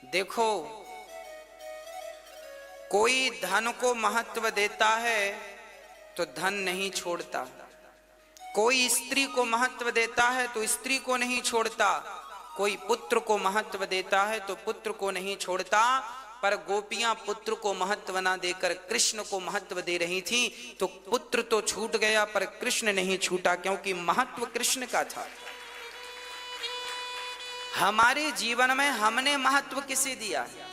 देखो, कोई धन को महत्व देता है तो धन नहीं छोड़ता, कोई स्त्री को महत्व देता है तो स्त्री को नहीं छोड़ता, कोई पुत्र को महत्व देता है तो पुत्र को नहीं छोड़ता। पर गोपियां पुत्र को महत्व ना देकर कृष्ण को महत्व दे रही थी, तो पुत्र तो छूट गया पर कृष्ण नहीं छूटा, क्योंकि महत्व कृष्ण का था। हमारे जीवन में हमने महत्व किसे दिया है?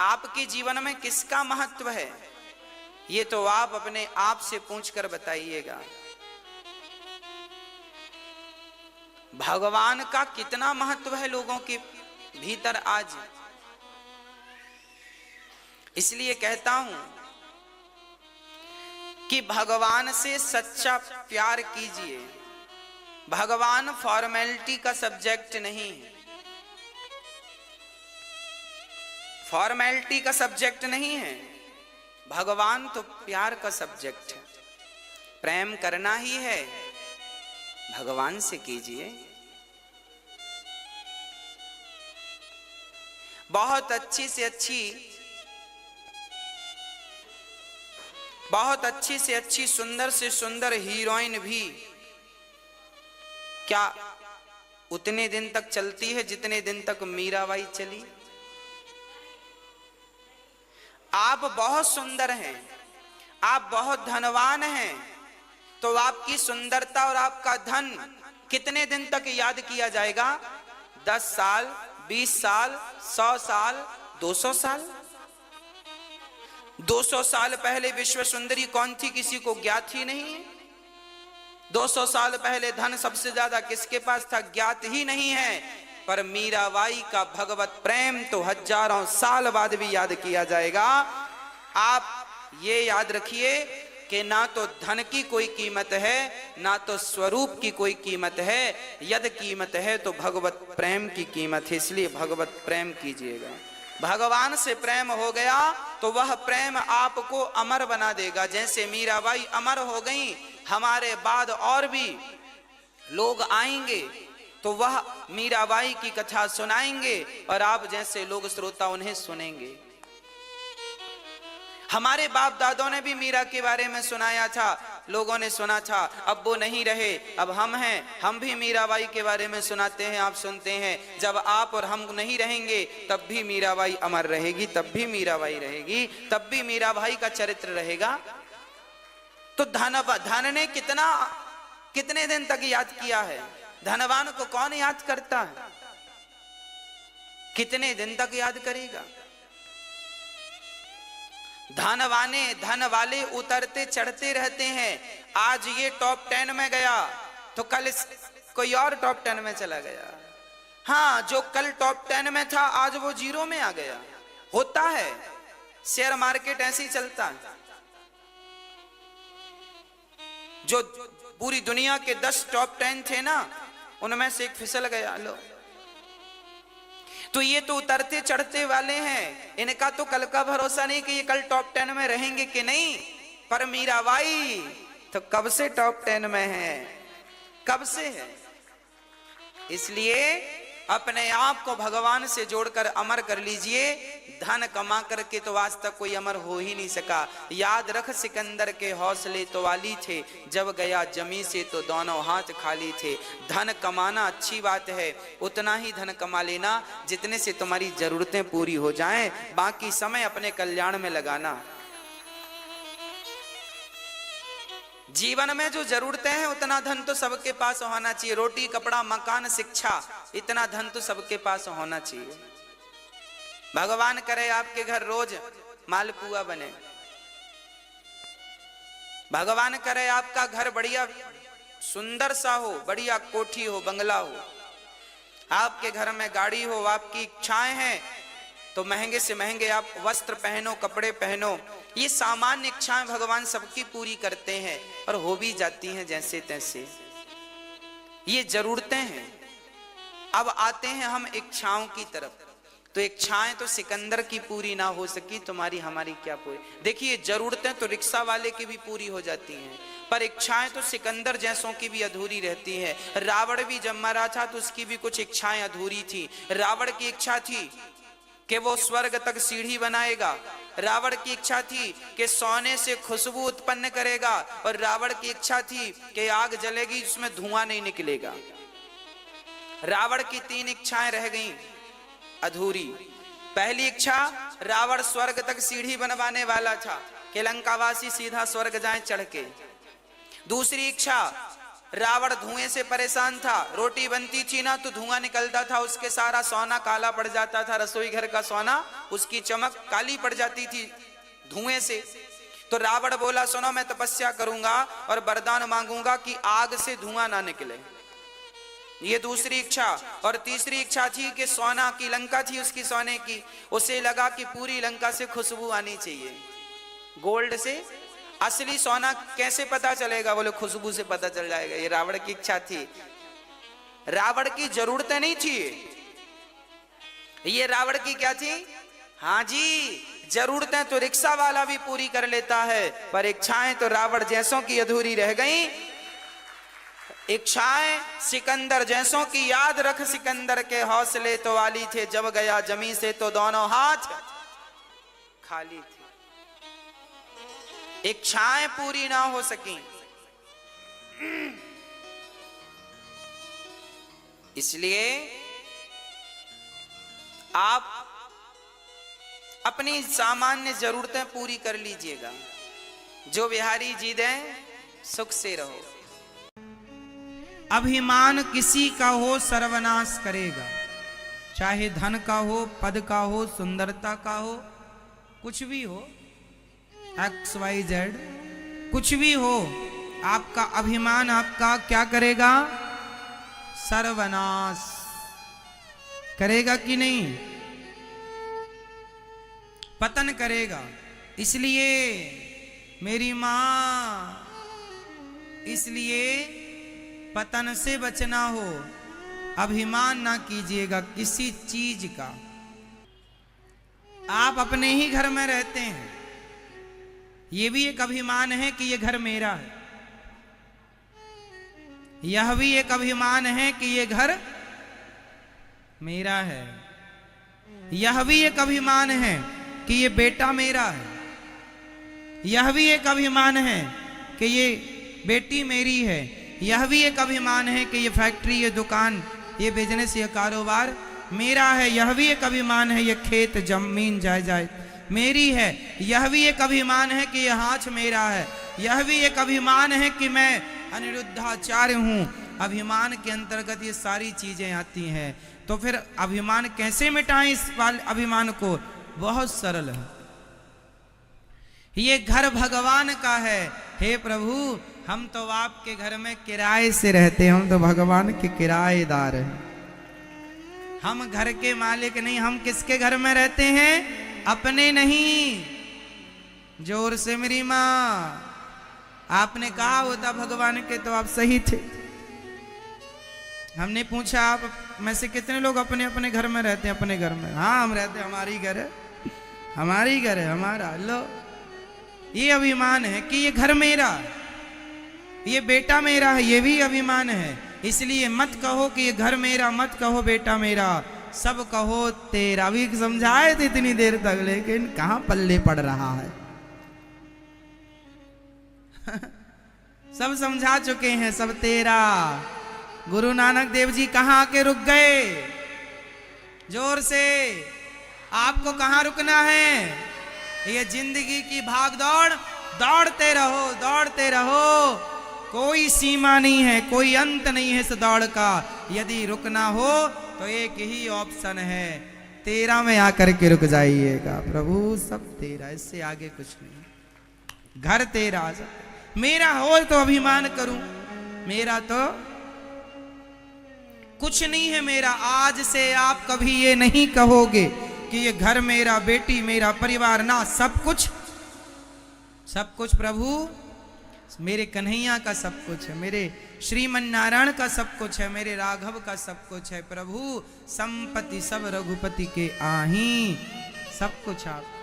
आपके जीवन में किसका महत्व है? ये तो आप अपने आप से पूछकर बताइएगा। भगवान का कितना महत्व है लोगों के भीतर आज। इसलिए कहता हूं कि भगवान से सच्चा प्यार कीजिए। भगवान फॉर्मेलिटी का सब्जेक्ट नहीं है, फॉर्मेलिटी का सब्जेक्ट नहीं है। भगवान तो प्यार का सब्जेक्ट है। प्रेम करना ही है, भगवान से कीजिए। बहुत अच्छी से अच्छी सुंदर से सुंदर हीरोइन भी क्या उतने दिन तक चलती है जितने दिन तक मीराबाई चली? आप बहुत सुंदर हैं, आप बहुत धनवान हैं, तो आपकी सुंदरता और आपका धन कितने दिन तक याद किया जाएगा? 10 साल, 20 साल, 100 साल, 200 साल? 200 साल पहले विश्व सुंदरी कौन थी किसी को ज्ञात ही नहीं है। 200 साल पहले धन सबसे ज्यादा किसके पास था ज्ञात ही नहीं है। पर मीराबाई का भगवत प्रेम तो हजारों साल बाद भी याद किया जाएगा। आप ये याद रखिए कि ना तो धन की कोई कीमत है, ना तो स्वरूप की कोई कीमत है। यदि कीमत है तो भगवत प्रेम की कीमत है। इसलिए भगवत प्रेम कीजिएगा। भगवान से प्रेम हो गया तो वह प्रेम आपको अमर बना देगा। जैसे मीराबाई अमर हो गई, हमारे बाद और भी लोग आएंगे तो वह मीराबाई की कथा सुनाएंगे और आप जैसे लोग श्रोता उन्हें सुनेंगे। हमारे बाप दादों ने भी मीरा के बारे में सुनाया था, लोगों ने सुना था। अब वो नहीं रहे, अब हम हैं, हम भी मीराबाई के बारे में सुनाते हैं, आप सुनते हैं। जब आप और हम नहीं रहेंगे तब भी मीराबाई अमर रहेगी, तब भी मीराबाई रहेगी, तब भी मीराबाई का चरित्र रहेगा। तो धन ने कितने दिन तक याद किया है? धनवान को कौन याद करता है? कितने दिन तक याद करेगा? धन वाले उतरते चढ़ते रहते हैं। आज ये टॉप 10 में गया तो कल कोई और टॉप 10 में चला गया। हाँ, जो कल टॉप 10 में था आज वो 0 में आ गया। होता है, शेयर मार्केट ऐसे ही चलता है। जो पूरी दुनिया के 10 टॉप 10 थे ना, उनमें से एक फिसल गया। लो, तो ये तो उतरते चढ़ते वाले हैं, इनका तो कल का भरोसा नहीं कि ये कल टॉप 10 में रहेंगे कि नहीं। पर मीराबाई तो कब से टॉप 10 में है, कब से है। इसलिए अपने आप को भगवान से जोड़कर अमर कर लीजिए। धन कमा करके तो आज तक कोई अमर हो ही नहीं सका। याद रख, सिकंदर के हौसले तो वाली थे, जब गया जमी से तो दोनों हाथ खाली थे। धन कमाना अच्छी बात है, उतना ही धन कमा लेना जितने से तुम्हारी जरूरतें पूरी हो जाएं। बाकी समय अपने कल्याण में लगाना। जीवन में जो जरूरतें हैं उतना धन तो सबके पास होना चाहिए। रोटी, कपड़ा, मकान, शिक्षा, इतना धन तो सबके पास होना चाहिए। भगवान करे आपके घर रोज मालपुआ बने, भगवान करे आपका घर बढ़िया सुंदर सा हो, बढ़िया कोठी हो, बंगला हो, आपके घर में गाड़ी हो, आपकी इच्छाएं हैं तो महंगे से महंगे आप वस्त्र पहनो, कपड़े पहनो। ये सामान्य इच्छाएं भगवान सबकी पूरी करते हैं और हो भी जाती हैं जैसे तैसे। ये जरूरतें हैं। अब आते हैं हम इच्छाओं की तरफ। तो इच्छाएं तो सिकंदर की पूरी ना हो सकी, तुम्हारी हमारी क्या पूरी। देखिए, जरूरतें तो रिक्शा वाले की भी पूरी हो जाती हैं, पर इच्छाएं तो सिकंदर जैसों की भी अधूरी रहती है। रावण भी जब मरा था तो उसकी भी कुछ इच्छाएं अधूरी थी। रावण की इच्छा थी कि वो स्वर्ग तक सीढ़ी बनाएगा। रावण की इच्छा थी कि सोने से खुशबू उत्पन्न करेगा, और रावण की इच्छा थी कि आग जलेगी जिसमें धुआं नहीं निकलेगा। रावण की 3 इच्छाएं रह गईं अधूरी। पहली इच्छा, रावण स्वर्ग तक सीढ़ी बनवाने वाला था कि लंकावासी सीधा स्वर्ग जाएं चढ़ के। दूसरी इच्छा, रावण धुएं से परेशान था, रोटी बनती थी ना तो धुआं निकलता था, उसके सारा सोना काला पड़ जाता था, रसोई घर का सोना उसकी चमक काली पड़ जाती थी धुएं से। तो रावण बोला, सुनो मैं तपस्या करूंगा और वरदान मांगूंगा कि आग से धुआं ना निकले। ये दूसरी इच्छा। और तीसरी इच्छा थी कि सोना की लंका थी उसकी, सोने की, उसे लगा कि पूरी लंका से खुशबू आनी चाहिए, गोल्ड से। असली सोना कैसे पता चलेगा? बोले खुशबू से पता चल जाएगा। ये रावण की इच्छा थी। रावण की जरूरतें नहीं थी, ये रावण की क्या थी? हाँ जी, जरूरतें तो रिक्शा वाला भी पूरी कर लेता है, पर इच्छाएं तो रावण जैसों की अधूरी रह गईं। इच्छाएं सिकंदर जैसों की, याद रख सिकंदर के हौसले तो वाली थे, जब गया जमी से तो दोनों हाथ खाली थे। इच्छाएं पूरी ना हो सकी, इसलिए आप अपनी सामान्य जरूरतें पूरी कर लीजिएगा। जो बिहारी जी दें सुख से रहो। अभिमान किसी का हो सर्वनाश करेगा, चाहे धन का हो, पद का हो, सुंदरता का हो, कुछ भी हो, XYZ कुछ भी हो, आपका अभिमान आपका क्या करेगा? सर्वनाश करेगा कि नहीं? पतन करेगा। इसलिए मेरी मां, इसलिए पतन से बचना हो, अभिमान ना कीजिएगा किसी चीज का। आप अपने ही घर में रहते हैं, यह भी एक अभिमान है कि यह घर मेरा है। यह भी एक अभिमान है कि यह घर मेरा है। यह भी एक अभिमान है कि यह बेटा मेरा है। यह भी एक अभिमान है कि ये बेटी मेरी है। यह भी एक अभिमान है कि ये फैक्ट्री, ये दुकान, ये बिजनेस, ये कारोबार मेरा है। यह भी एक अभिमान है ये खेत जमीन जायदाद मेरी है। यह भी एक अभिमान है कि यह हाथ मेरा है। यह भी एक अभिमान है कि मैं अनिरुद्धाचार्य हूं। अभिमान के अंतर्गत ये सारी चीजें आती हैं। तो फिर अभिमान कैसे मिटाएं? इस अभिमान को बहुत सरल है। ये घर भगवान का है। हे प्रभु, हम तो आपके घर में किराए से रहते हैं, हम तो भगवान के किराएदार हैं। हम घर के मालिक नहीं। हम किसके घर में रहते हैं? अपने नहीं। जोर से मेरी माँ। आपने कहा होता भगवान के तो आप सही थे। हमने पूछा आप में से कितने लोग अपने अपने घर में रहते हैं? अपने घर में। हाँ, हम रहते, हमारी घर है, हमारी घर है, हमारा। लो, ये अभिमान है कि ये घर मेरा, ये बेटा मेरा है। ये भी अभिमान है। इसलिए मत कहो कि ये घर मेरा, मत कहो बेटा मेरा, सब कहो तेरा। भी समझाए थे इतनी देर तक, लेकिन कहां पल्ले पड़ रहा है। सब समझा चुके हैं, सब तेरा। गुरु नानक देव जी कहां आके रुक गए? जोर से। आपको कहां रुकना है? ये जिंदगी की भाग दौड़, दौड़ते रहो, दौड़ते रहो। कोई सीमा नहीं है, कोई अंत नहीं है इस दौड़ का। यदि रुकना हो तो एक ही ऑप्शन है, तेरा में आकर के रुक जाइएगा। प्रभु सब तेरा, इससे आगे कुछ नहीं। घर तेरा, मेरा हो तो अभिमान करूं। मेरा तो कुछ नहीं है मेरा। आज से आप कभी ये नहीं कहोगे कि ये घर मेरा, बेटी मेरा, परिवार ना। सब कुछ, सब कुछ प्रभु मेरे कन्हैया का सब कुछ है, मेरे श्रीमन नारायण का सब कुछ है, मेरे राघव का सब कुछ है। प्रभु संपत्ति सब रघुपति के आही, सब कुछ आपका।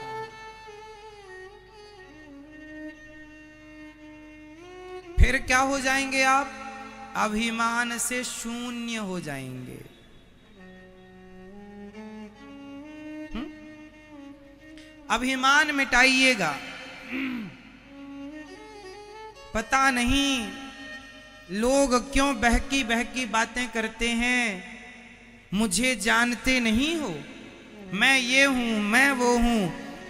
फिर क्या हो जाएंगे आप? अभिमान से शून्य हो जाएंगे। अभिमान मिटाइएगा। पता नहीं लोग क्यों बहकी बहकी बातें करते हैं, मुझे जानते नहीं हो, मैं ये हूं, मैं वो हूं,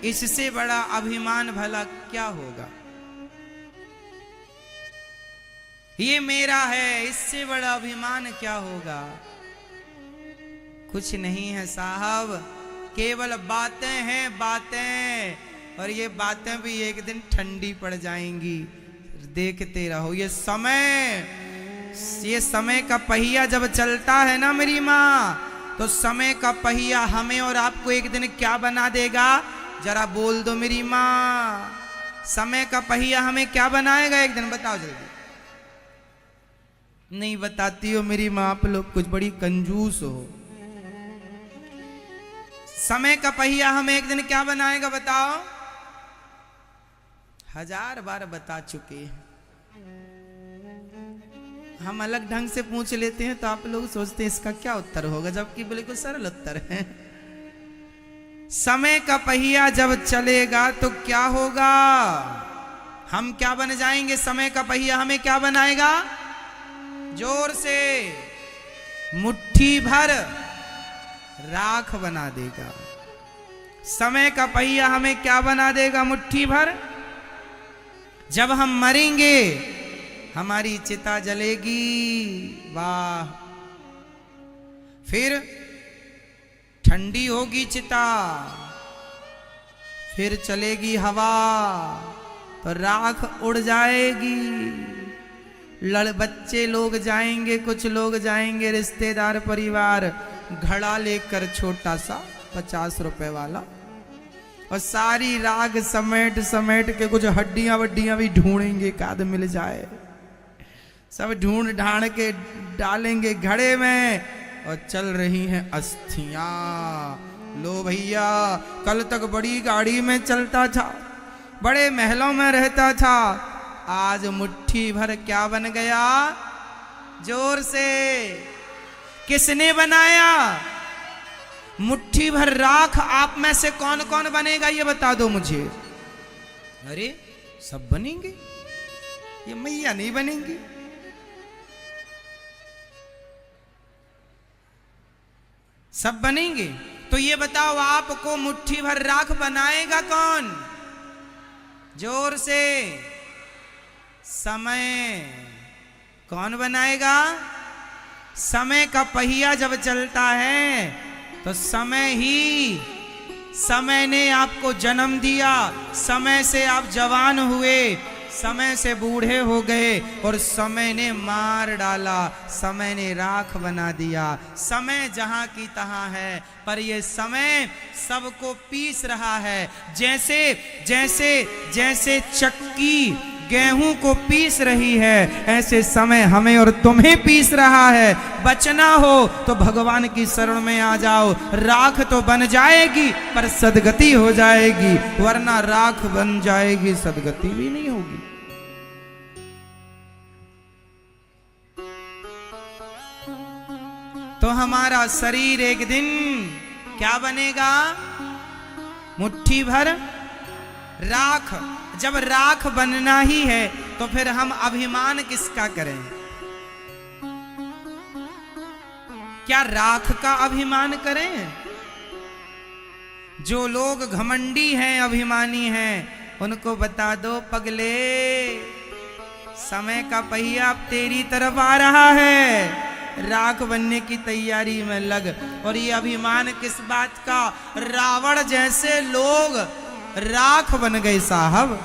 इससे बड़ा अभिमान भला क्या होगा? ये मेरा है, इससे बड़ा अभिमान क्या होगा? कुछ नहीं है साहब, केवल बातें हैं, बातें, और ये बातें भी एक दिन ठंडी पड़ जाएंगी। देखते रहो। ये समय का पहिया जब चलता है ना मेरी माँ, तो समय का पहिया हमें और आपको एक दिन क्या बना देगा? जरा बोल दो मेरी माँ, समय का पहिया हमें क्या बनाएगा एक दिन? बताओ जल्दी। नहीं बताती हो मेरी माँ, आप लोग कुछ बड़ी कंजूस हो। समय का पहिया हमें एक दिन क्या बनाएगा बताओ? 1000 बार बता चुके हैं। हम अलग ढंग से पूछ लेते हैं तो आप लोग सोचते हैं इसका क्या उत्तर होगा, जबकि बिल्कुल सरल उत्तर है। समय का पहिया जब चलेगा तो क्या होगा? हम क्या बन जाएंगे? समय का पहिया हमें क्या बनाएगा? जोर से, मुट्ठी भर राख बना देगा। समय का पहिया हमें क्या बना देगा? मुट्ठी भर। जब हम मरेंगे हमारी चिता जलेगी, वाह, फिर ठंडी होगी चिता, फिर चलेगी हवा तो राख उड़ जाएगी। बच्चे लोग जाएंगे, कुछ लोग जाएंगे, रिश्तेदार परिवार, घड़ा लेकर छोटा सा 50 रुपए वाला, और सारी राख समेट समेट के कुछ हड्डियां वड्डियां भी ढूंढेंगे, काद मिल जाए, सब ढूंढ ढांड के डालेंगे घड़े में, और चल रही हैं अस्थियां। लो भैया, कल तक बड़ी गाड़ी में चलता था, बड़े महलों में रहता था, आज मुट्ठी भर क्या बन गया? जोर से, किसने बनाया? मुट्ठी भर राख आप में से कौन कौन बनेगा ये बता दो मुझे। अरे सब बनेंगे, ये मैया नहीं बनेंगी। सब बनेंगे। तो ये बताओ आपको मुट्ठी भर राख बनाएगा कौन? जोर से, समय। कौन बनाएगा? समय का पहिया जब चलता है तो समय ने आपको जन्म दिया, समय से आप जवान हुए, समय से बूढ़े हो गए, और समय ने मार डाला, समय ने राख बना दिया। समय जहां की तहां है, पर ये समय सबको पीस रहा है। जैसे जैसे जैसे चक्की गेहूं को पीस रही है, ऐसे समय हमें और तुम्हें पीस रहा है। बचना हो तो भगवान की शरण में आ जाओ। राख तो बन जाएगी पर सदगति हो जाएगी, वरना राख बन जाएगी, सदगति भी नहीं होगी। तो हमारा शरीर एक दिन क्या बनेगा? मुट्ठी भर राख। जब राख बनना ही है तो फिर हम अभिमान किसका करें? क्या राख का अभिमान करें? जो लोग घमंडी हैं, अभिमानी हैं, उनको बता दो पगले, समय का पहिया अब तेरी तरफ आ रहा है, राख बनने की तैयारी में लग। और ये अभिमान किस बात का? रावण जैसे लोग राख बन गए साहब।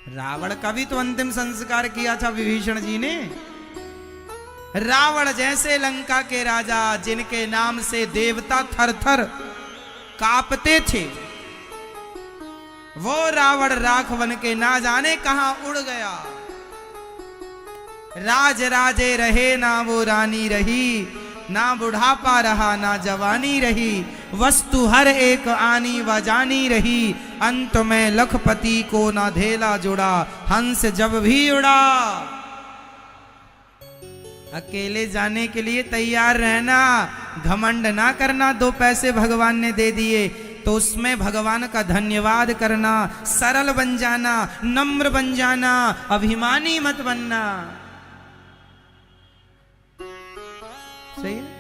रावण का भी तो अंतिम संस्कार किया था विभीषण जी ने। रावण जैसे लंका के राजा, जिनके नाम से देवता थर थर कांपते थे, वो रावण राख बन के ना जाने कहां उड़ गया। राज राजे रहे ना वो रानी रही, ना बुढ़ापा रहा ना जवानी रही, वस्तु हर एक आनी व जानी रही, अंत में लखपति को ना धेला जुड़ा, हंस जब भी उड़ा। अकेले जाने के लिए तैयार रहना, घमंड ना करना। 2 पैसे भगवान ने दे दिए तो उसमें भगवान का धन्यवाद करना, सरल बन जाना, नम्र बन जाना, अभिमानी मत बनना। सही है?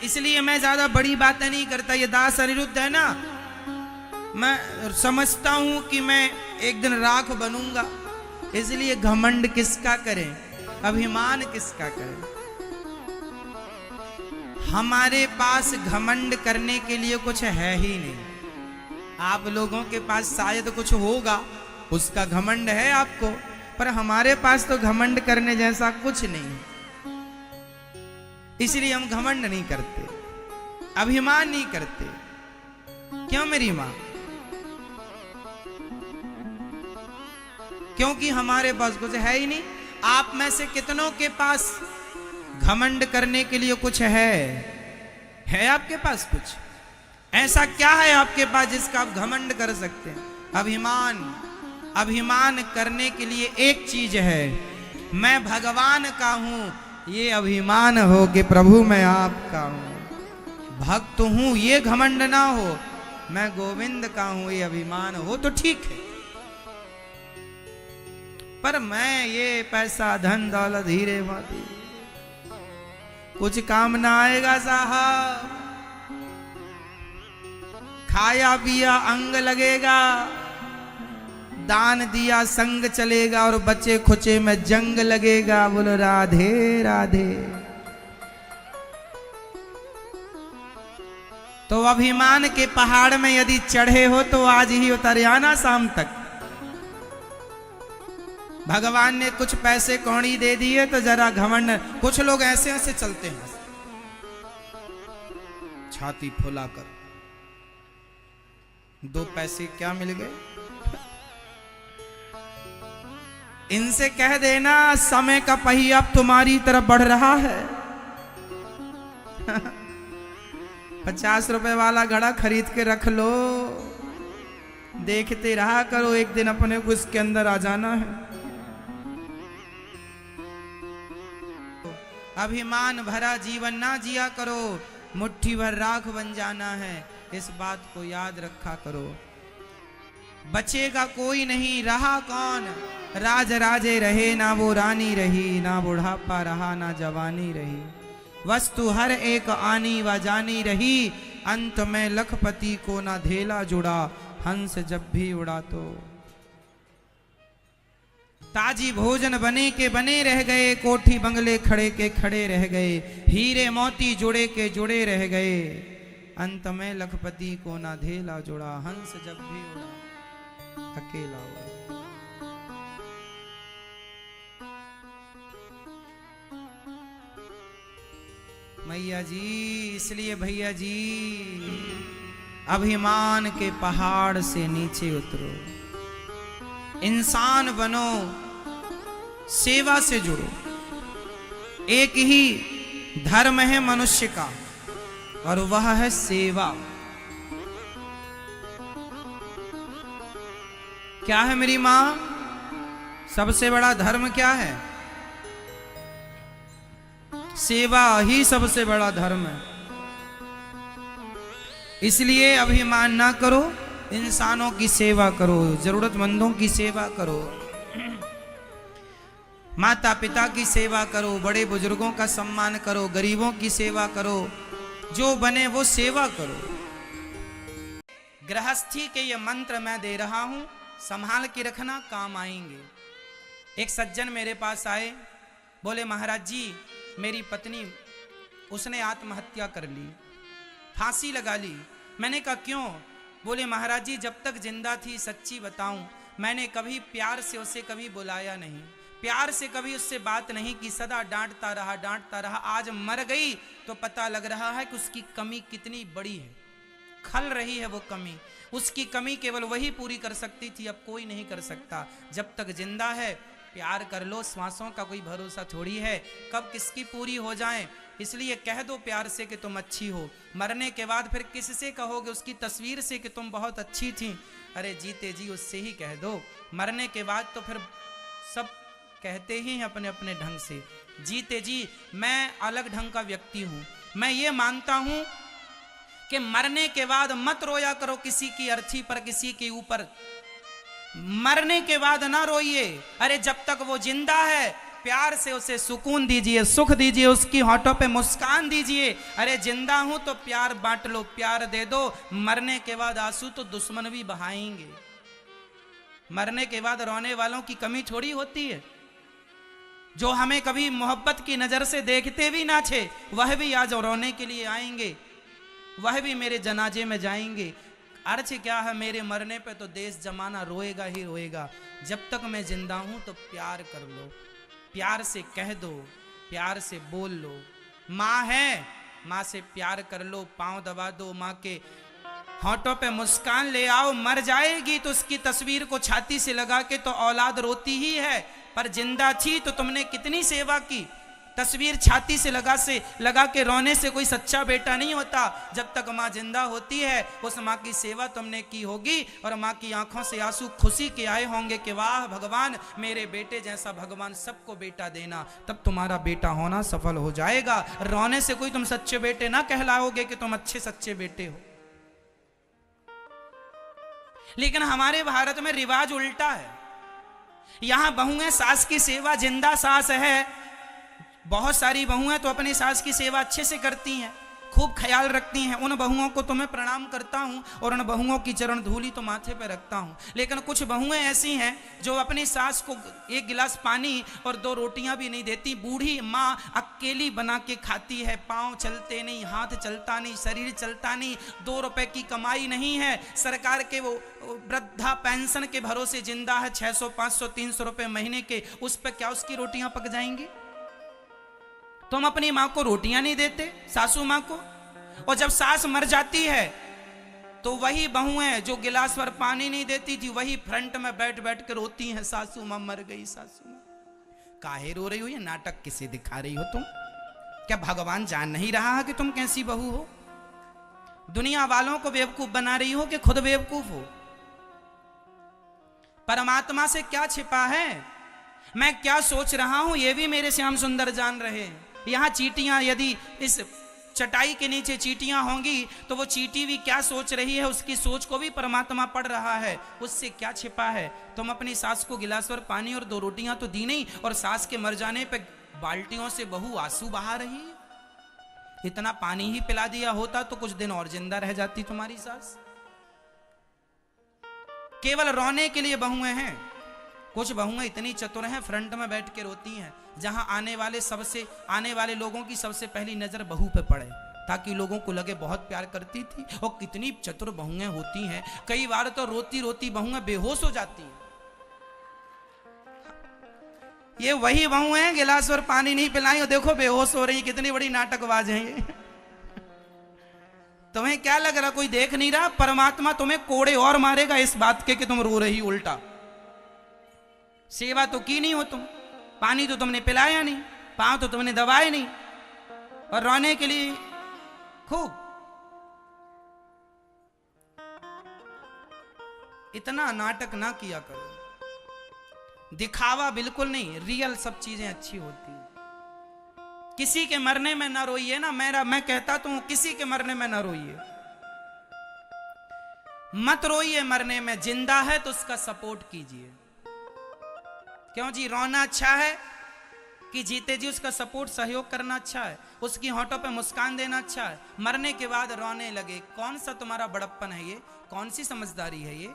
इसलिए मैं ज्यादा बड़ी बातें नहीं करता। ये दास अनिरुद्ध है ना, मैं समझता हूं कि मैं एक दिन राख बनूंगा, इसलिए घमंड किसका करें, अभिमान किसका करें। हमारे पास घमंड करने के लिए कुछ है ही नहीं। आप लोगों के पास शायद कुछ होगा, उसका घमंड है आपको, पर हमारे पास तो घमंड करने जैसा कुछ नहीं। इसलिए हम घमंड नहीं करते, अभिमान नहीं करते। क्यों मेरी मां? क्योंकि हमारे पास कुछ है ही नहीं। आप में से कितनों के पास घमंड करने के लिए कुछ है आपके पास कुछ? ऐसा क्या है आपके पास जिसका आप घमंड कर सकते हैं? अभिमान। अभिमान करने के लिए एक चीज है, मैं भगवान का हूं, ये अभिमान हो कि प्रभु मैं आपका हूं, भक्त हूं, ये घमंड ना हो। मैं गोविंद का हूं, ये अभिमान हो तो ठीक है। पर मैं ये पैसा धन दौलत हीरे मोती कुछ काम ना आएगा साहब। खाया पिया अंग लगेगा, दान दिया संग चलेगा, और बच्चे खुचे में जंग लगेगा। बोलो राधे राधे। तो अभिमान के पहाड़ में यदि चढ़े हो तो आज ही उतर आना शाम तक। भगवान ने कुछ पैसे कौड़ी दे दिए तो जरा घमंड। कुछ लोग ऐसे ऐसे चलते हैं, छाती फुलाकर, 2 पैसे क्या मिल गए। इनसे कह देना समय का पहिया अब तुम्हारी तरफ बढ़ रहा है। 50 रुपए वाला घड़ा खरीद के रख लो, देखते रहा करो, एक दिन अपने को इसके अंदर आ जाना है। अभिमान भरा जीवन ना जिया करो, मुट्ठी भर राख बन जाना है, इस बात को याद रखा करो। बचेगा कोई नहीं, रहा कौन? राज राजे रहे, ना वो रानी रही, ना बुढ़ापा रहा ना जवानी रही, वस्तु हर एक आनी व जानी रही, अंत में लखपति को ना धेला जुड़ा, हंस जब भी उड़ा तो। ताजी भोजन बने के बने रह गए, कोठी बंगले खड़े के खड़े रह गए, हीरे मोती जुड़े के जुड़े रह गए, अंत में लखपति को ना धेला जुड़ा, हंस जब भी उड़ा अकेला उड़ा। मैया जी, इसलिए भैया जी, अभिमान के पहाड़ से नीचे उतरो, इंसान बनो, सेवा से जुड़ो। एक ही धर्म है मनुष्य का और वह है सेवा। क्या है मेरी मां? सबसे बड़ा धर्म क्या है? सेवा ही सबसे बड़ा धर्म है। इसलिए अभिमान ना करो, इंसानों की सेवा करो, जरूरतमंदों की सेवा करो, माता पिता की सेवा करो, बड़े बुजुर्गों का सम्मान करो, गरीबों की सेवा करो, जो बने वो सेवा करो। गृहस्थी के ये मंत्र मैं दे रहा हूं, संभाल के रखना, काम आएंगे। एक सज्जन मेरे पास आए, बोले महाराज जी मेरी पत्नी उसने आत्महत्या कर ली, फांसी लगा ली। मैंने कहा क्यों? बोले महाराज जी जब तक जिंदा थी सच्ची बताऊं, मैंने कभी प्यार से उसे कभी बुलाया नहीं, प्यार से कभी उससे बात नहीं की, सदा डांटता रहा। आज मर गई तो पता लग रहा है कि उसकी कमी कितनी बड़ी है। खल रही है वो कमी, उसकी कमी केवल वही पूरी कर सकती थी, अब कोई नहीं कर सकता। जब तक जिंदा है प्यार कर लो, श्वासों का कोई भरोसा थोड़ी है कब किसकी पूरी हो जाए। इसलिए कह दो प्यार से कि तुम अच्छी हो, मरने के बाद फिर किससे कहोगे? उसकी तस्वीर से कि तुम बहुत अच्छी थी? अरे जीते जी उससे ही कह दो, मरने के बाद तो फिर सब कहते ही हैं अपने अपने ढंग से। जीते जी मैं अलग ढंग का व्यक्ति हूं, मैं ये मानता हूं कि मरने के बाद मत रोया करो किसी की अर्थी पर, किसी के ऊपर। मरने के बाद ना रोइए, अरे जब तक वो जिंदा है प्यार से उसे सुकून दीजिए, सुख दीजिए, उसकी होठों पे मुस्कान दीजिए। अरे जिंदा हूं तो प्यार बांट लो, प्यार दे दो। मरने के बाद आंसू तो दुश्मन भी बहाएंगे, मरने के बाद रोने वालों की कमी थोड़ी होती है। जो हमें कभी मोहब्बत की नजर से देखते भी ना थे, वह भी आज रोने के लिए आएंगे, वह भी मेरे जनाजे में जाएंगे। अर्थ क्या है, मेरे मरने पे तो देश जमाना रोएगा ही रोएगा। जब तक मैं जिंदा हूं तो प्यार कर लो, प्यार से कह दो, प्यार से बोल लो। माँ है, माँ से प्यार कर लो, पांव दबा दो, माँ के होठों पे मुस्कान ले आओ। मर जाएगी तो उसकी तस्वीर को छाती से लगा के तो औलाद रोती ही है, पर जिंदा थी तो तुमने कितनी सेवा की। तस्वीर छाती से लगा के रोने से कोई सच्चा बेटा नहीं होता। जब तक माँ जिंदा होती है उस माँ की सेवा तुमने की होगी, और माँ की आंखों से आंसू खुशी के आए होंगे कि वाह भगवान, मेरे बेटे जैसा भगवान सबको बेटा देना, तब तुम्हारा बेटा होना सफल हो जाएगा। रोने से कोई तुम सच्चे बेटे ना कहलाओगे कि तुम अच्छे सच्चे बेटे हो। लेकिन हमारे भारत में रिवाज उल्टा है। यहां बहुएं सास की सेवा, जिंदा सास है, बहुत सारी बहुएं तो अपनी सास की सेवा अच्छे से करती हैं, खूब ख्याल रखती हैं। उन बहुओं को तो मैं प्रणाम करता हूं और उन बहुओं की चरण धूली तो माथे पे रखता हूं। लेकिन कुछ बहुएं ऐसी हैं जो अपनी सास को एक गिलास पानी और 2 रोटियां भी नहीं देती। बूढ़ी माँ अकेली बना के खाती है, पांव चलते नहीं, हाथ चलता नहीं, शरीर चलता नहीं, 2 रुपए की कमाई नहीं है, सरकार के वो वृद्धा पेंशन के भरोसे जिंदा है, 600 500 300 रुपए महीने के। उस पर क्या उसकी रोटियां पक जाएंगी? तुम अपनी मां को रोटियां नहीं देते, सासू मां को। और जब सास मर जाती है तो वही बहुएं जो गिलास पर पानी नहीं देती थी, वही फ्रंट में बैठ बैठ कर रोती हैं, सासू मां मर गई, सासू मां। काहे रो रही हो? ये नाटक किसे दिखा रही हो तुम? क्या भगवान जान नहीं रहा है कि तुम कैसी बहू हो? दुनिया वालों को बेवकूफ बना रही हो कि खुद बेवकूफ हो? परमात्मा से क्या छिपा है, मैं क्या सोच रहा हूं, ये भी मेरे श्याम सुंदर जान रहे हैं। यहां चींटियां, यदि इस चटाई के नीचे चींटियां होंगी तो वो चींटी भी क्या सोच रही है, उसकी सोच को भी परमात्मा पढ़ रहा है। उससे क्या छिपा है? तुम अपनी सास को गिलास पर पानी और 2 रोटियां तो दी नहीं, और सास के मर जाने पे बाल्टियों से बहू आंसू बहा रही है। इतना पानी ही पिला दिया होता तो कुछ दिन और जिंदा रह जाती तुम्हारी सास। केवल रोने के लिए बहुएं हैं। कुछ बहुएं इतनी चतुर हैं, फ्रंट में बैठ के रोती हैं, जहां आने वाले लोगों की सबसे पहली नजर बहू पे पड़े, ताकि लोगों को लगे बहुत प्यार करती थी। और कितनी चतुर बहुएं होती हैं, कई बार तो रोती रोती बहुएं बेहोश हो जाती हैं। ये वही बहुएं हैं, गिलास और पानी नहीं पिलाई और देखो बेहोश हो रही, कितनी बड़ी नाटकबाज है ये। तुम्हें क्या लग रहा कोई देख नहीं रहा? परमात्मा तुम्हें कोड़े और मारेगा इस बात के कि तुम रो रही उल्टा। सेवा तो की नहीं हो तुम, पानी तो तुमने पिलाया नहीं, पांव तो तुमने दबाए नहीं, और रोने के लिए खूब। इतना नाटक ना किया करो, दिखावा बिल्कुल नहीं, रियल सब चीजें अच्छी होती हैं। किसी के मरने में ना रोइए ना, मैं कहता तो हूं किसी के मरने में ना रोइए, मत रोइए मरने में। जिंदा है तो उसका सपोर्ट कीजिए। क्यों जी? रोना अच्छा है कि जीते जी उसका सपोर्ट सहयोग करना अच्छा है, उसकी होठों पे मुस्कान देना अच्छा है। मरने के बाद रोने लगे, कौन सा तुम्हारा बड़प्पन है ये? कौन सी समझदारी है ये?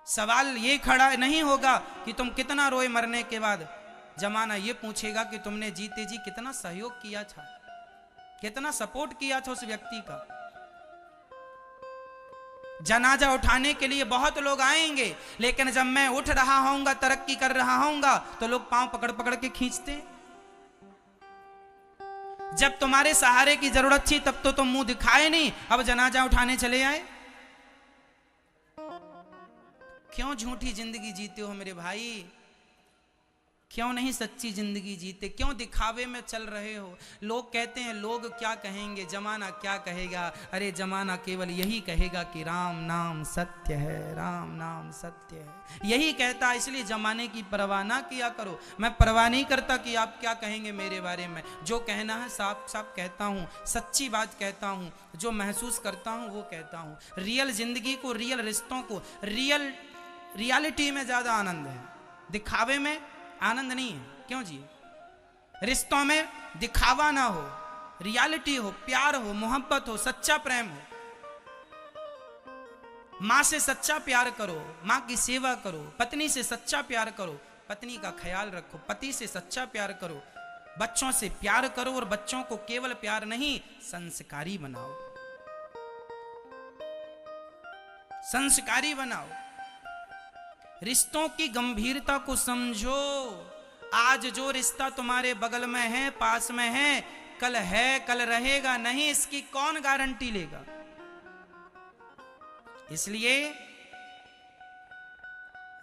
सवाल ये खड़ा नहीं होगा कि तुम कितना रोए मरने के बाद, जमाना ये पूछेगा कि तुमने जीते जी कितना सहयोग किया था, कितना सपोर्ट किया था उस व्यक्ति का। जनाजा उठाने के लिए बहुत लोग आएंगे, लेकिन जब मैं उठ रहा होऊंगा, तरक्की कर रहा होऊंगा, तो लोग पांव पकड़ पकड़ के खींचते। जब तुम्हारे सहारे की जरूरत थी तब तो तुम मुंह दिखाए नहीं, अब जनाजा उठाने चले आए। क्यों झूठी जिंदगी जीते हो मेरे भाई? क्यों नहीं सच्ची जिंदगी जीते? क्यों दिखावे में चल रहे हो? लोग कहते हैं लोग क्या कहेंगे, जमाना क्या कहेगा। अरे जमाना केवल यही कहेगा कि राम नाम सत्य है, राम नाम सत्य है, यही कहता है। इसलिए जमाने की परवाह ना किया करो। मैं परवाह नहीं करता कि आप क्या कहेंगे मेरे बारे में। जो कहना है साफ साफ कहता हूँ, सच्ची बात कहता हूँ, जो महसूस करता हूँ वो कहता हूँ। रियल जिंदगी को, रियल रिश्तों को, रियलिटी में ज्यादा आनंद है, दिखावे में आनंद नहीं है। क्यों जी? रिश्तों में दिखावा ना हो, रियलिटी हो, प्यार हो, मोहब्बत हो, सच्चा प्रेम हो। मां से सच्चा प्यार करो, मां की सेवा करो, पत्नी से सच्चा प्यार करो, पत्नी का ख्याल रखो, पति से सच्चा प्यार करो, बच्चों से प्यार करो और बच्चों को केवल प्यार नहीं संस्कारी बनाओ, संस्कारी बनाओ। रिश्तों की गंभीरता को समझो। आज जो रिश्ता तुम्हारे बगल में है, पास में है, कल रहेगा नहीं, इसकी कौन गारंटी लेगा? इसलिए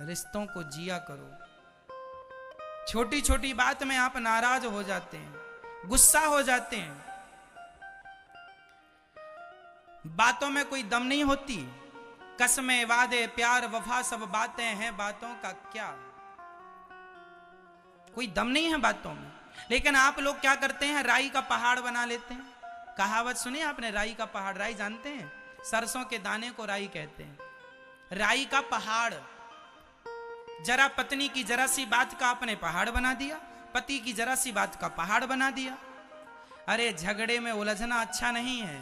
रिश्तों को जिया करो। छोटी छोटी बात में आप नाराज हो जाते हैं, गुस्सा हो जाते हैं, बातों में कोई दम नहीं होती। कसमें, वादे, प्यार, वफा सब बातें हैं, बातों का क्या? कोई दम नहीं है बातों में। लेकिन आप लोग क्या करते हैं? राई का पहाड़ बना लेते हैं। कहावत सुनी आपने, राई का पहाड़? राई जानते हैं? सरसों के दाने को राई कहते हैं। राई का पहाड़। जरा पत्नी की जरा सी बात का आपने पहाड़ बना दिया, पति की जरा सी बात का पहाड़ बना दिया। अरे झगड़े में उलझना अच्छा नहीं है।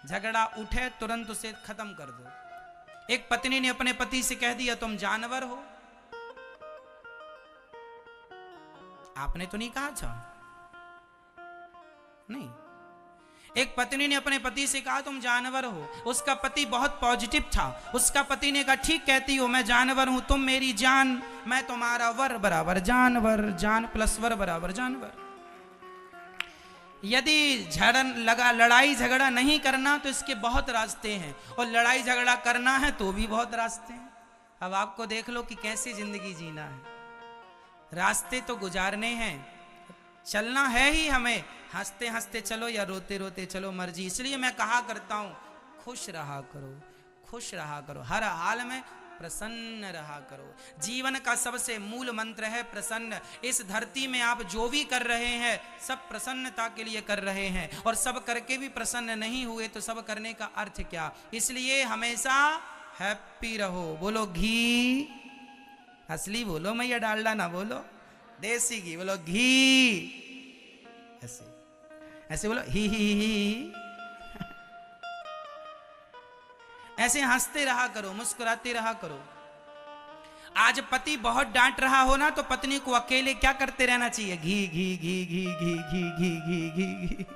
झगड़ा उठे तुरंत उसे खत्म कर दो। एक पत्नी ने अपने पति से कह दिया तुम जानवर हो। आपने तो नहीं कहा था, नहीं। एक पत्नी ने अपने पति से कहा तुम जानवर हो। उसका पति बहुत पॉजिटिव था। उसका पति ने कहा ठीक कहती हो, मैं जानवर हूं, तुम मेरी जान, मैं तुम्हारा वर बराबर जानवर, जान प्लस वर बराबर जानवर। यदि लड़ाई झगड़ा नहीं करना तो इसके बहुत रास्ते हैं, और लड़ाई झगड़ा करना है तो भी बहुत रास्ते हैं। अब आपको देख लो कि कैसी जिंदगी जीना है। रास्ते तो गुजारने हैं, चलना है ही हमें। हंसते हंसते चलो या रोते रोते चलो, मर्जी। इसलिए मैं कहा करता हूं खुश रहा करो, खुश रहा करो, हर हाल में प्रसन्न रहा करो। जीवन का सबसे मूल मंत्र है प्रसन्न। इस धरती में आप जो भी कर रहे हैं सब प्रसन्नता के लिए कर रहे हैं, और सब करके भी प्रसन्न नहीं हुए तो सब करने का अर्थ क्या? इसलिए हमेशा हैप्पी रहो। बोलो घी, असली बोलो, मैया डालडा ना बोलो, देसी घी बोलो, घी। ऐसे ऐसे बोलो, ही। ऐसे हंसते रहा करो, मुस्कुराते रहा करो। आज पति बहुत डांट रहा हो ना तो पत्नी को अकेले क्या करते रहना चाहिए? घी घी घी घी घी घी घी घी घी घी।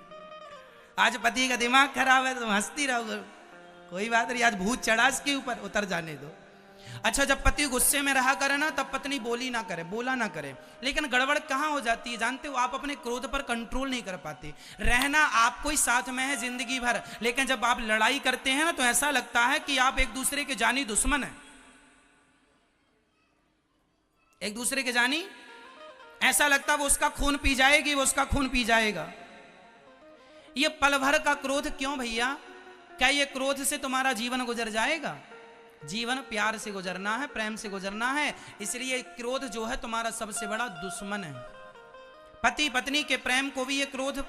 आज पति का दिमाग खराब है तो हंसती रहो, कोई बात नहीं, आज भूत चढ़ा इसके ऊपर, उतर जाने दो। अच्छा, जब पति गुस्से में रहा करे ना तब पत्नी बोला ना करे। लेकिन गड़बड़ कहां हो जाती है जानते हो? आप अपने क्रोध पर कंट्रोल नहीं कर पाते। रहना आपको ही साथ में है जिंदगी भर, लेकिन जब आप लड़ाई करते हैं ना तो ऐसा लगता है कि आप एक दूसरे के जानी दुश्मन हैं। एक दूसरे के जानी, ऐसा लगता है वो उसका खून पी जाएगी, वो उसका खून पी जाएगा। ये पल भर का क्रोध क्यों भैया? क्या ये क्रोध से तुम्हारा जीवन गुजर जाएगा? जीवन प्यार से गुजरना है, प्रेम से गुजरना है। इसलिए क्रोध जो है तुम्हारा सबसे बड़ा दुश्मन है। पति पत्नी के प्रेम को भी ये क्रोध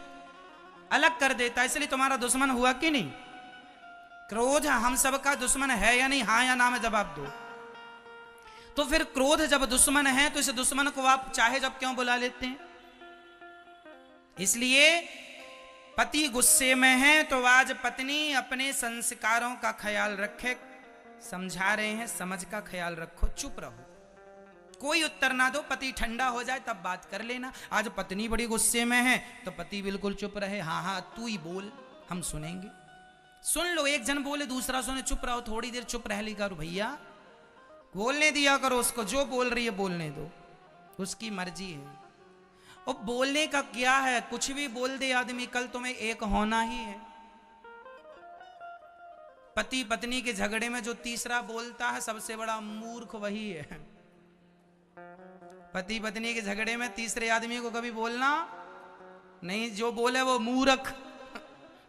अलग कर देता है, इसलिए तुम्हारा दुश्मन हुआ कि नहीं? क्रोध हम सबका दुश्मन है या नहीं? हाँ या ना में जवाब दो। तो फिर क्रोध जब दुश्मन है तो इस दुश्मन को आप चाहे जब क्यों बुला लेते हैं? इसलिए पति गुस्से में है तो आज पत्नी अपने संस्कारों का ख्याल रखे। समझा रहे हैं, समझ का ख्याल रखो, चुप रहो, कोई उत्तर ना दो, पति ठंडा हो जाए तब बात कर लेना। आज पत्नी बड़ी गुस्से में है तो पति बिल्कुल चुप रहे। हाँ हाँ तू ही बोल, हम सुनेंगे। सुन लो, एक जन बोले दूसरा सुने, चुप रहो, थोड़ी देर चुप रह ली करो भैया, बोलने दिया करो उसको, जो बोल रही है बोलने दो, उसकी मर्जी है। और बोलने का क्या है, कुछ भी बोल दे आदमी, कल तुम्हें एक होना ही है। पति पत्नी के झगड़े में जो तीसरा बोलता है सबसे बड़ा मूर्ख वही है। पति पत्नी के झगड़े में तीसरे आदमी को कभी बोलना नहीं, जो बोले वो मूर्ख।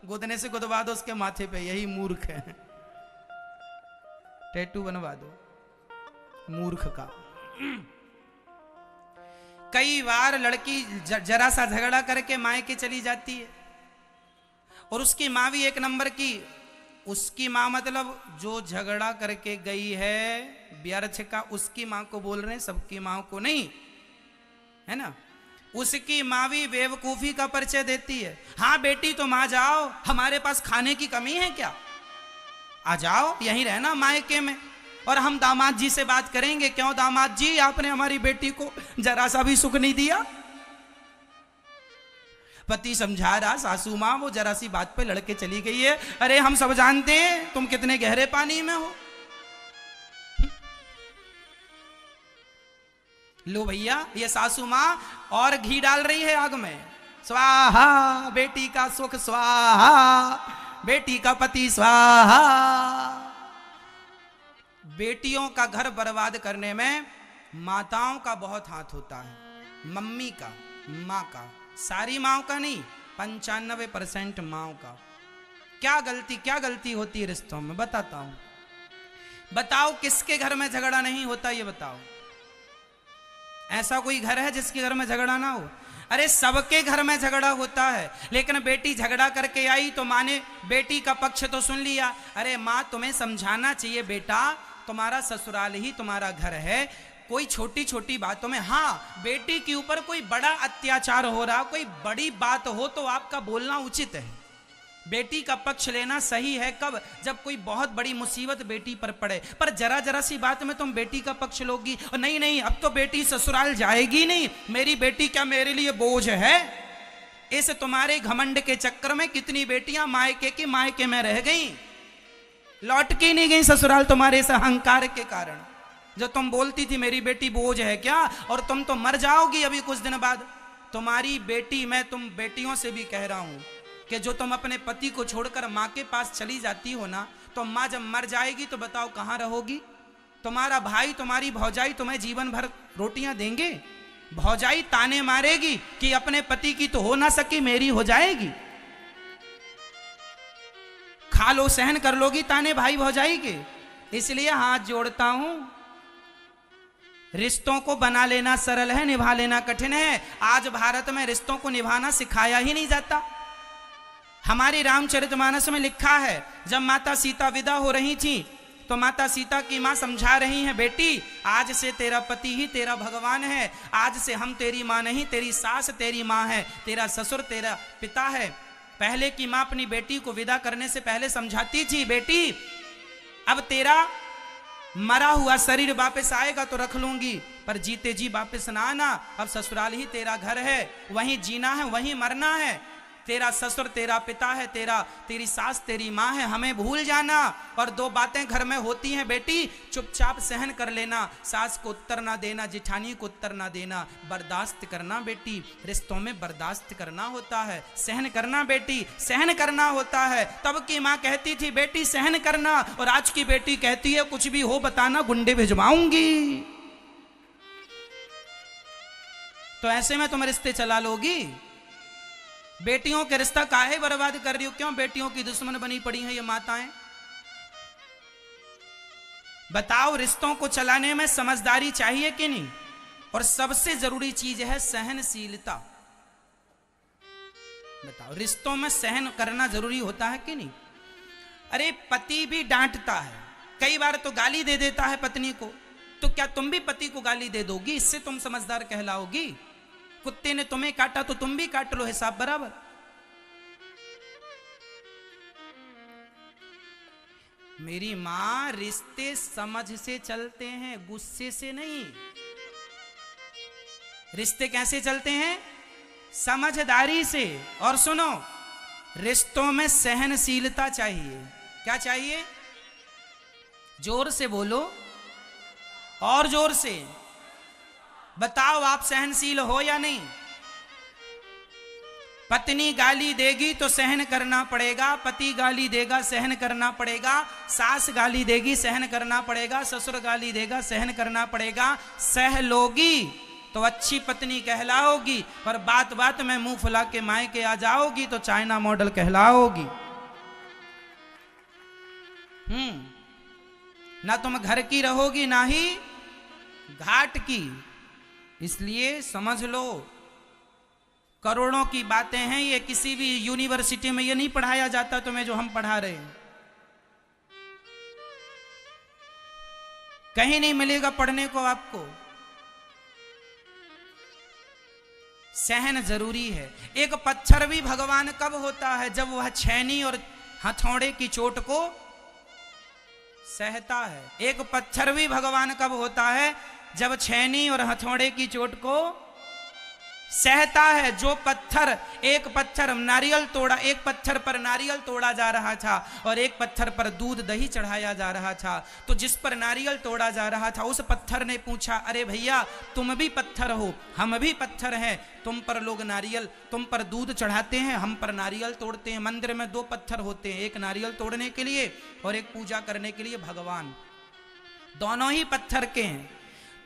गुदने से गुदवा दो उसके माथे पे, यही मूर्ख है। टैटू बनवा दो मूर्ख का। कई बार लड़की जरा सा झगड़ा करके मायके चली जाती है, और उसकी माँ भी एक नंबर की। उसकी माँ मतलब जो झगड़ा करके गई है व्यर्थ का, उसकी माँ को बोल रहे हैं, सबकी माँ को नहीं, है ना। उसकी माँ भी बेवकूफी का परिचय देती है। हाँ बेटी तुम आ जाओ, हमारे पास खाने की कमी है क्या, आ जाओ यहीं रहना मायके में, और हम दामाद जी से बात करेंगे। क्यों दामाद जी, आपने हमारी बेटी को जरा सा भी सुख नहीं दिया। पति समझा रहा, सासू माँ वो जरा सी बात पे लड़के चली गई है। अरे हम सब जानते हैं तुम कितने गहरे पानी में हो। लो भैया, ये सासू माँ और घी डाल रही है आग में। स्वाहा, बेटी का सुख स्वाहा, बेटी का पति स्वाहा। बेटियों का घर बर्बाद करने में माताओं का बहुत हाथ होता है, मम्मी का, माँ का, सारी माओ का नहीं, 95% माओ का। क्या गलती होती है रिश्तों में, बताता हूं। बताओ किसके घर में झगड़ा नहीं होता, ये बताओ। ऐसा कोई घर है जिसके घर में झगड़ा ना हो? अरे सबके घर में झगड़ा होता है, लेकिन बेटी झगड़ा करके आई तो माँ ने बेटी का पक्ष तो सुन लिया। अरे माँ तुम्हें समझाना चाहिए बेटा, तुम्हारा ससुराल ही तुम्हारा घर है। कोई छोटी छोटी बातों में, हाँ बेटी के ऊपर कोई बड़ा अत्याचार हो रहा, कोई बड़ी बात हो तो आपका बोलना उचित है, बेटी का पक्ष लेना सही है। कब? जब कोई बहुत बड़ी मुसीबत बेटी पर पड़े। पर जरा जरा सी बात में तुम बेटी का पक्ष लोगी, और नहीं नहीं अब तो बेटी ससुराल जाएगी नहीं, मेरी बेटी क्या मेरे लिए बोझ है। इस तुम्हारे घमंड के चक्कर में कितनी बेटियां मायके की मायके में रह गई, लौट के नहीं गई ससुराल, तुम्हारे इस अहंकार के कारण। जो तुम बोलती थी मेरी बेटी बोझ है क्या, और तुम तो मर जाओगी अभी कुछ दिन बाद। तुम्हारी बेटी, मैं तुम बेटियों से भी कह रहा हूं कि जो तुम अपने पति को छोड़कर माँ के पास चली जाती हो ना, तो माँ जब मर जाएगी तो बताओ कहाँ रहोगी। तुम्हारा भाई, तुम्हारी भौजाई तुम्हें जीवन भर रोटियां देंगे? भौजाई ताने मारेगी कि अपने पति की तो हो ना सकी, मेरी हो जाएगी। खा लो, सहन कर लोगी ताने भाई भौजाई के। इसलिए हाथ जोड़ता हूं, रिश्तों को बना लेना सरल है, निभा लेना कठिन है। आज भारत में रिश्तों को निभाना सिखाया ही नहीं जाता। हमारी रामचरितमानस में लिखा है, जब माता सीता विदा हो रही थी तो माता सीता की मां समझा रही हैं, बेटी आज से तेरा पति ही तेरा भगवान है, आज से हम तेरी मां नहीं, तेरी सास तेरी मां है, तेरा ससुर तेरा पिता है। पहले की मां अपनी बेटी को विदा करने से पहले समझाती थी, बेटी अब तेरा मरा हुआ शरीर वापस आएगा तो रख लूंगी, पर जीते जी वापस ना आना। अब ससुराल ही तेरा घर है, वहीं जीना है, वहीं मरना है। तेरा ससुर तेरा पिता है, तेरी सास तेरी माँ है, हमें भूल जाना। और दो बातें घर में होती हैं बेटी, चुपचाप सहन कर लेना, सास को उत्तर ना देना, जिठानी को उत्तर ना देना, बर्दाश्त करना बेटी। रिश्तों में बर्दाश्त करना होता है, सहन करना बेटी, सहन करना होता है। तब की माँ कहती थी बेटी सहन करना, और आज की बेटी कहती है कुछ भी हो बताना, गुंडे भिजवाऊंगी। तो ऐसे में तुम रिश्ते चला लोगी? बेटियों के रिश्ता काहे बर्बाद कर रही हो? क्यों बेटियों की दुश्मन बनी पड़ी हैं ये माताएं? बताओ, रिश्तों को चलाने में समझदारी चाहिए कि नहीं? और सबसे जरूरी चीज है सहनशीलता। बताओ, रिश्तों में सहन करना जरूरी होता है कि नहीं? अरे पति भी डांटता है, कई बार तो गाली दे देता है पत्नी को, तो क्या तुम भी पति को गाली दे दोगी? इससे तुम समझदार कहलाओगी? कुत्ते ने तुम्हें काटा तो तुम भी काट लो, हिसाब बराबर। मेरी मां, रिश्ते समझ से चलते हैं, गुस्से से नहीं। रिश्ते कैसे चलते हैं? समझदारी से। और सुनो, रिश्तों में सहनशीलता चाहिए। क्या चाहिए? जोर से बोलो, और जोर से बताओ, आप सहनशील हो या नहीं? पत्नी गाली देगी तो सहन करना पड़ेगा, पति गाली देगा सहन करना पड़ेगा, सास गाली देगी सहन करना पड़ेगा, ससुर गाली देगा सहन करना पड़ेगा। सह लोगी तो अच्छी पत्नी कहलाओगी, और बात बात में मुंह फुला के मायके आ जाओगी तो चाइना मॉडल कहलाओगी। ना तुम घर की रहोगी ना ही घाट की। इसलिए समझ लो, करोड़ों की बातें हैं ये। किसी भी यूनिवर्सिटी में ये नहीं पढ़ाया जाता तुम्हें जो हम पढ़ा रहे हैं, कहीं नहीं मिलेगा पढ़ने को आपको। सहन जरूरी है। एक पत्थर भी भगवान कब होता है? जब वह छेनी और हथौड़े की चोट को सहता है। एक पत्थर भी भगवान कब होता है? जब छेनी और हथौड़े की चोट को सहता है। जो पत्थर, एक पत्थर नारियल तोड़ा, एक पत्थर पर नारियल तोड़ा जा रहा था और एक पत्थर पर दूध दही चढ़ाया जा रहा था, तो जिस पर नारियल तोड़ा जा रहा था उस पत्थर ने पूछा, अरे भैया तुम भी पत्थर हो, हम भी पत्थर हैं, तुम पर लोग नारियल, तुम पर दूध चढ़ाते हैं, हम पर नारियल तोड़ते हैं। मंदिर में दो पत्थर होते हैं, एक नारियल तोड़ने के लिए और एक पूजा करने के लिए भगवान, दोनों ही पत्थर के हैं।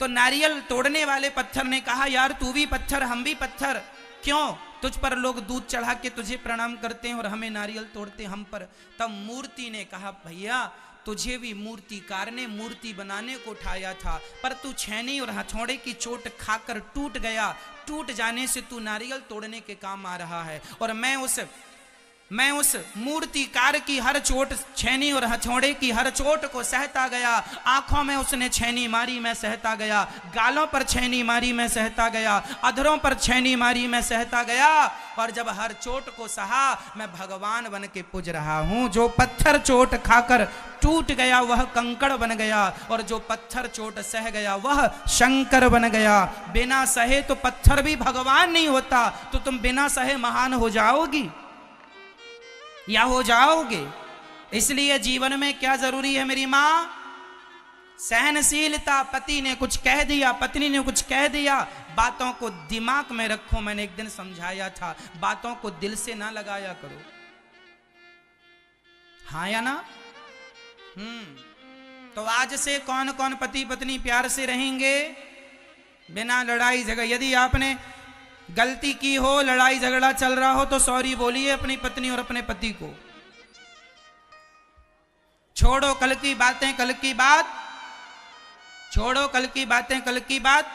तो नारियल तोड़ने वाले पत्थर ने कहा, यार तू भी पत्थर हम भी पत्थर, क्यों तुझ पर लोग दूध चढ़ा के तुझे प्रणाम करते हैं और हमें नारियल तोड़ते हम पर? तब मूर्ति ने कहा, भैया तुझे भी मूर्तिकार ने मूर्ति बनाने को उठाया था, पर तू छेनी और हथौड़े की चोट खाकर टूट गया, टूट जाने से तू नारियल तोड़ने के काम आ रहा है। और मैं उस मूर्तिकार की हर चोट, छेनी और हथौड़े की हर चोट को सहता गया। आंखों में उसने छेनी मारी, मैं सहता गया। गालों पर छेनी मारी, मैं सहता गया। अधरों पर छेनी मारी, मैं सहता गया। और जब हर चोट को सहा, मैं भगवान बन के पूज रहा हूं। जो पत्थर चोट खाकर टूट गया वह कंकड़ बन गया, और जो पत्थर चोट सह गया वह शंकर बन गया। बिना सहे तो पत्थर भी भगवान नहीं होता। तो तुम बिना सहे महान हो जाओगी या हो जाओगे? इसलिए जीवन में क्या जरूरी है मेरी मां? सहनशीलता। पति ने कुछ कह दिया, पत्नी ने कुछ कह दिया, बातों को दिमाग में रखो। मैंने एक दिन समझाया था, बातों को दिल से ना लगाया करो। हाँ या ना? तो आज से कौन कौन पति पत्नी प्यार से रहेंगे बिना लड़ाई झगड़ा? यदि आपने गलती की हो, लड़ाई झगड़ा चल रहा हो, तो सॉरी बोलिए अपनी पत्नी और अपने पति को। छोड़ो कल की बातें, कल की बात छोड़ो, कल की बातें, कल की बात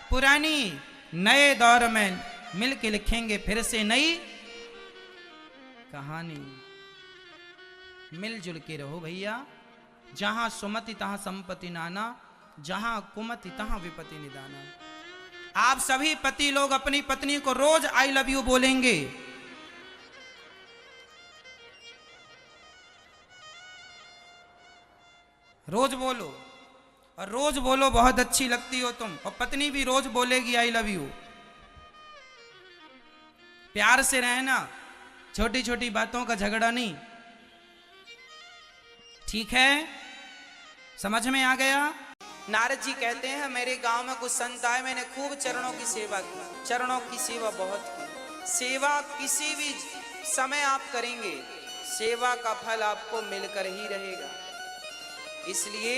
पुरानी। नए दौर में मिलके लिखेंगे फिर से नई कहानी। मिलजुल के रहो भैया। जहां सुमति तहां संपत्ति नाना, जहां कुमति तहां विपत्ति निदाना। आप सभी पति लोग अपनी पत्नी को रोज आई लव यू बोलेंगे। रोज बोलो, और रोज बोलो बहुत अच्छी लगती हो तुम, और पत्नी भी रोज बोलेगी आई लव यू। प्यार से रहना, छोटी छोटी बातों का झगड़ा नहीं। ठीक है? समझ में आ गया? नारद जी कहते हैं, मेरे गांव में कुछ संत आए, मैंने खूब चरणों की सेवा की। चरणों की सेवा बहुत की। सेवा किसी भी समय आप करेंगे, सेवा का फल आपको मिलकर ही रहेगा। इसलिए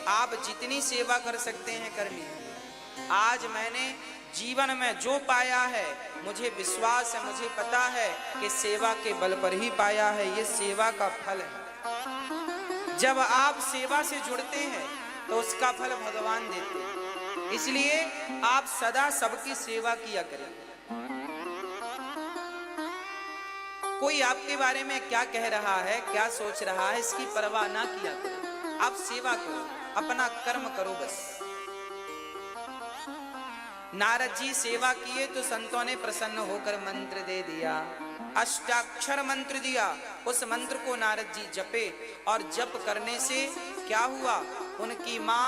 आप जितनी सेवा कर सकते हैं कर लीजिए। आज मैंने जीवन में जो पाया है, मुझे विश्वास है, मुझे पता है कि सेवा के बल पर ही पाया है। ये सेवा का फल है। जब आप सेवा से जुड़ते हैं तो उसका फल भगवान देते हैं। इसलिए आप सदा सबकी सेवा किया करें। कोई आपके बारे में क्या कह रहा है, क्या सोच रहा है, इसकी परवाह ना किया करो। आप सेवा करो, अपना कर्म करो बस। नारद जी सेवा किए तो संतों ने प्रसन्न होकर मंत्र दे दिया, अष्टाक्षर मंत्र दिया। उस मंत्र को नारद जी जपे, और जप करने से क्या हुआ? उनकी माँ,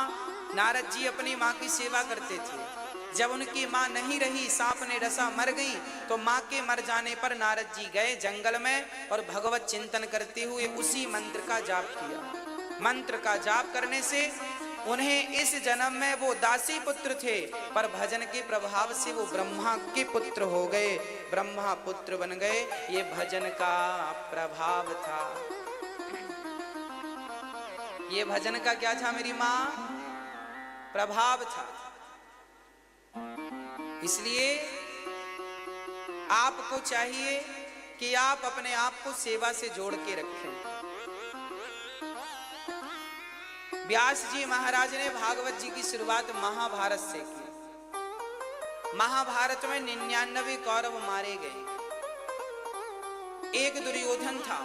नारद जी अपनी माँ की सेवा करते थे। जब उनकी माँ नहीं रही, सांप ने डसा, मर गई, तो माँ के मर जाने पर नारद जी गए जंगल में और भगवत चिंतन करते हुए उसी मंत्र का जाप किया। मंत्र का जाप करने से उन्हें इस जन्म में वो दासी पुत्र थे, पर भजन के प्रभाव से वो ब्रह्मा के पुत्र हो गए, ब्रह्मा पुत्र बन गए। ये भजन का प्रभाव था। ये भजन का क्या था मेरी माँ? प्रभाव था। इसलिए आपको चाहिए कि आप अपने आप को सेवा से जोड़ के रखें। व्यास जी महाराज ने भागवत जी की शुरुआत महाभारत से की। महाभारत में 99 कौरव मारे गए, एक दुर्योधन था।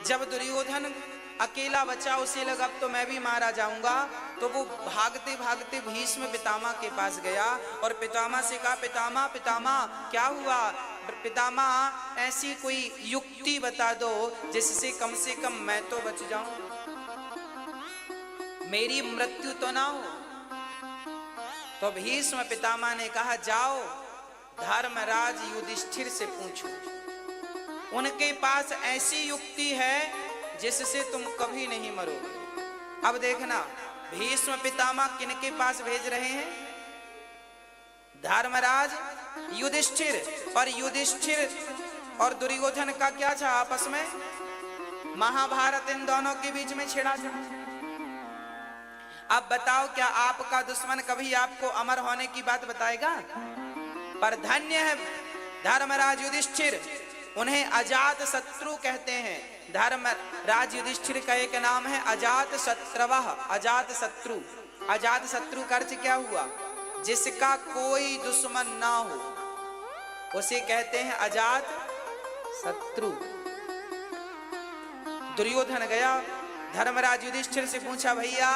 जब दुर्योधन अकेला बचा, उसे लगा अब तो मैं भी मारा जाऊंगा, तो वो भागते भागते भीष्म पितामह के पास गया और पितामह से कहा, पितामह पितामह क्या हुआ? पितामह ऐसी कोई युक्ति बता दो जिससे कम से कम मैं तो बच जाऊं, मेरी मृत्यु तो ना हो। तो भीष्म पितामह ने कहा, जाओ धर्मराज युधिष्ठिर से पूछो, उनके पास ऐसी युक्ति है जिससे तुम कभी नहीं मरोगे। अब देखना, भीष्म पितामह किनके पास भेज रहे हैं? धर्मराज युधिष्ठिर। पर युधिष्ठिर और दुर्योधन का क्या था आपस में? महाभारत इन दोनों के बीच में छिड़ा था। अब बताओ, क्या आपका दुश्मन कभी आपको अमर होने की बात बताएगा? पर धन्य है धर्मराज युधिष्ठिर, उन्हें अजात शत्रु कहते हैं। धर्मराज युधिष्ठिर का एक नाम है अजात शत्रवः, अजात शत्रु। अजात शत्रु का अर्थ क्या हुआ? जिसका कोई दुश्मन ना हो उसे कहते हैं अजात शत्रु। दुर्योधन गया, धर्मराज युधिष्ठिर से पूछा, भैया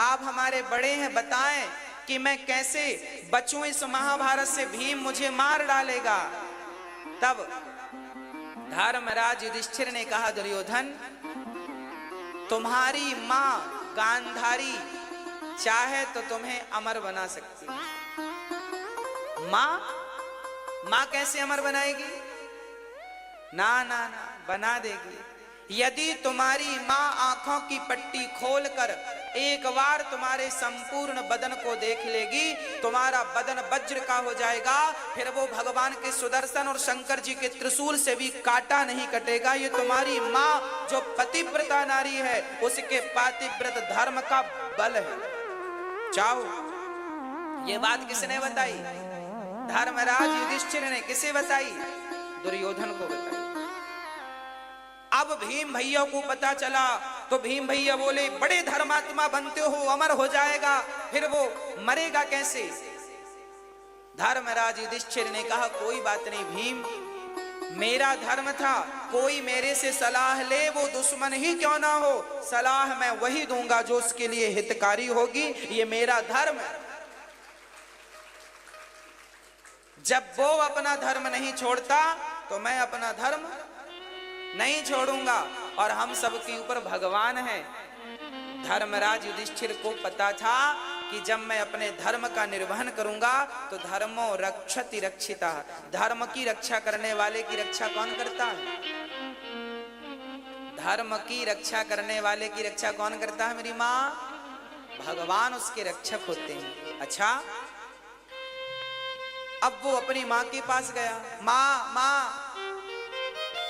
आप हमारे बड़े हैं, बताएं कि मैं कैसे बचूं इस महाभारत से, भीम मुझे मार डालेगा। तब धर्मराज युधिष्ठिर ने कहा, दुर्योधन तुम्हारी मां गांधारी चाहे तो तुम्हें अमर बना सकती है। मां कैसे अमर बनाएगी? ना ना ना, बना देगी। यदि तुम्हारी मां आंखों की पट्टी खोलकर एक बार तुम्हारे संपूर्ण बदन को देख लेगी, तुम्हारा बदन वज्र का हो जाएगा, फिर वो भगवान के सुदर्शन और शंकर जी के त्रिशूल से भी काटा नहीं कटेगा। ये तुम्हारी मां जो पतिव्रता नारी है, उसके पातिव्रत धर्म का बल है। चाहो, ये बात किसने बताई? धर्मराज युधिष्ठिर ने। किसे बताई? दुर्योधन को बताई। अब भीम भैया को पता चला तो भीम भैया बोले, बड़े धर्मात्मा बनते हो, अमर हो जाएगा, फिर वो मरेगा कैसे? धर्मराज युधिष्ठिर ने कहा, कोई बात नहीं भीम, मेरा धर्म था, कोई मेरे से सलाह ले, वो दुश्मन ही क्यों ना हो, सलाह मैं वही दूंगा जो उसके लिए हितकारी होगी, ये मेरा धर्म है। जब वो अपना धर्म नहीं छोड़ता तो मैं अपना धर्म नहीं छोड़ूंगा। और हम सब के ऊपर भगवान है। धर्मराज युधिष्ठिर को पता था कि जब मैं अपने धर्म का निर्वहन करूंगा तो धर्मो रक्षति रक्षिता, धर्म की रक्षा करने वाले की रक्षा कौन करता है? धर्म की रक्षा करने वाले की रक्षा कौन करता है मेरी माँ? भगवान उसके रक्षक होते हैं। अच्छा, अब वो अपनी माँ के पास गया, माँ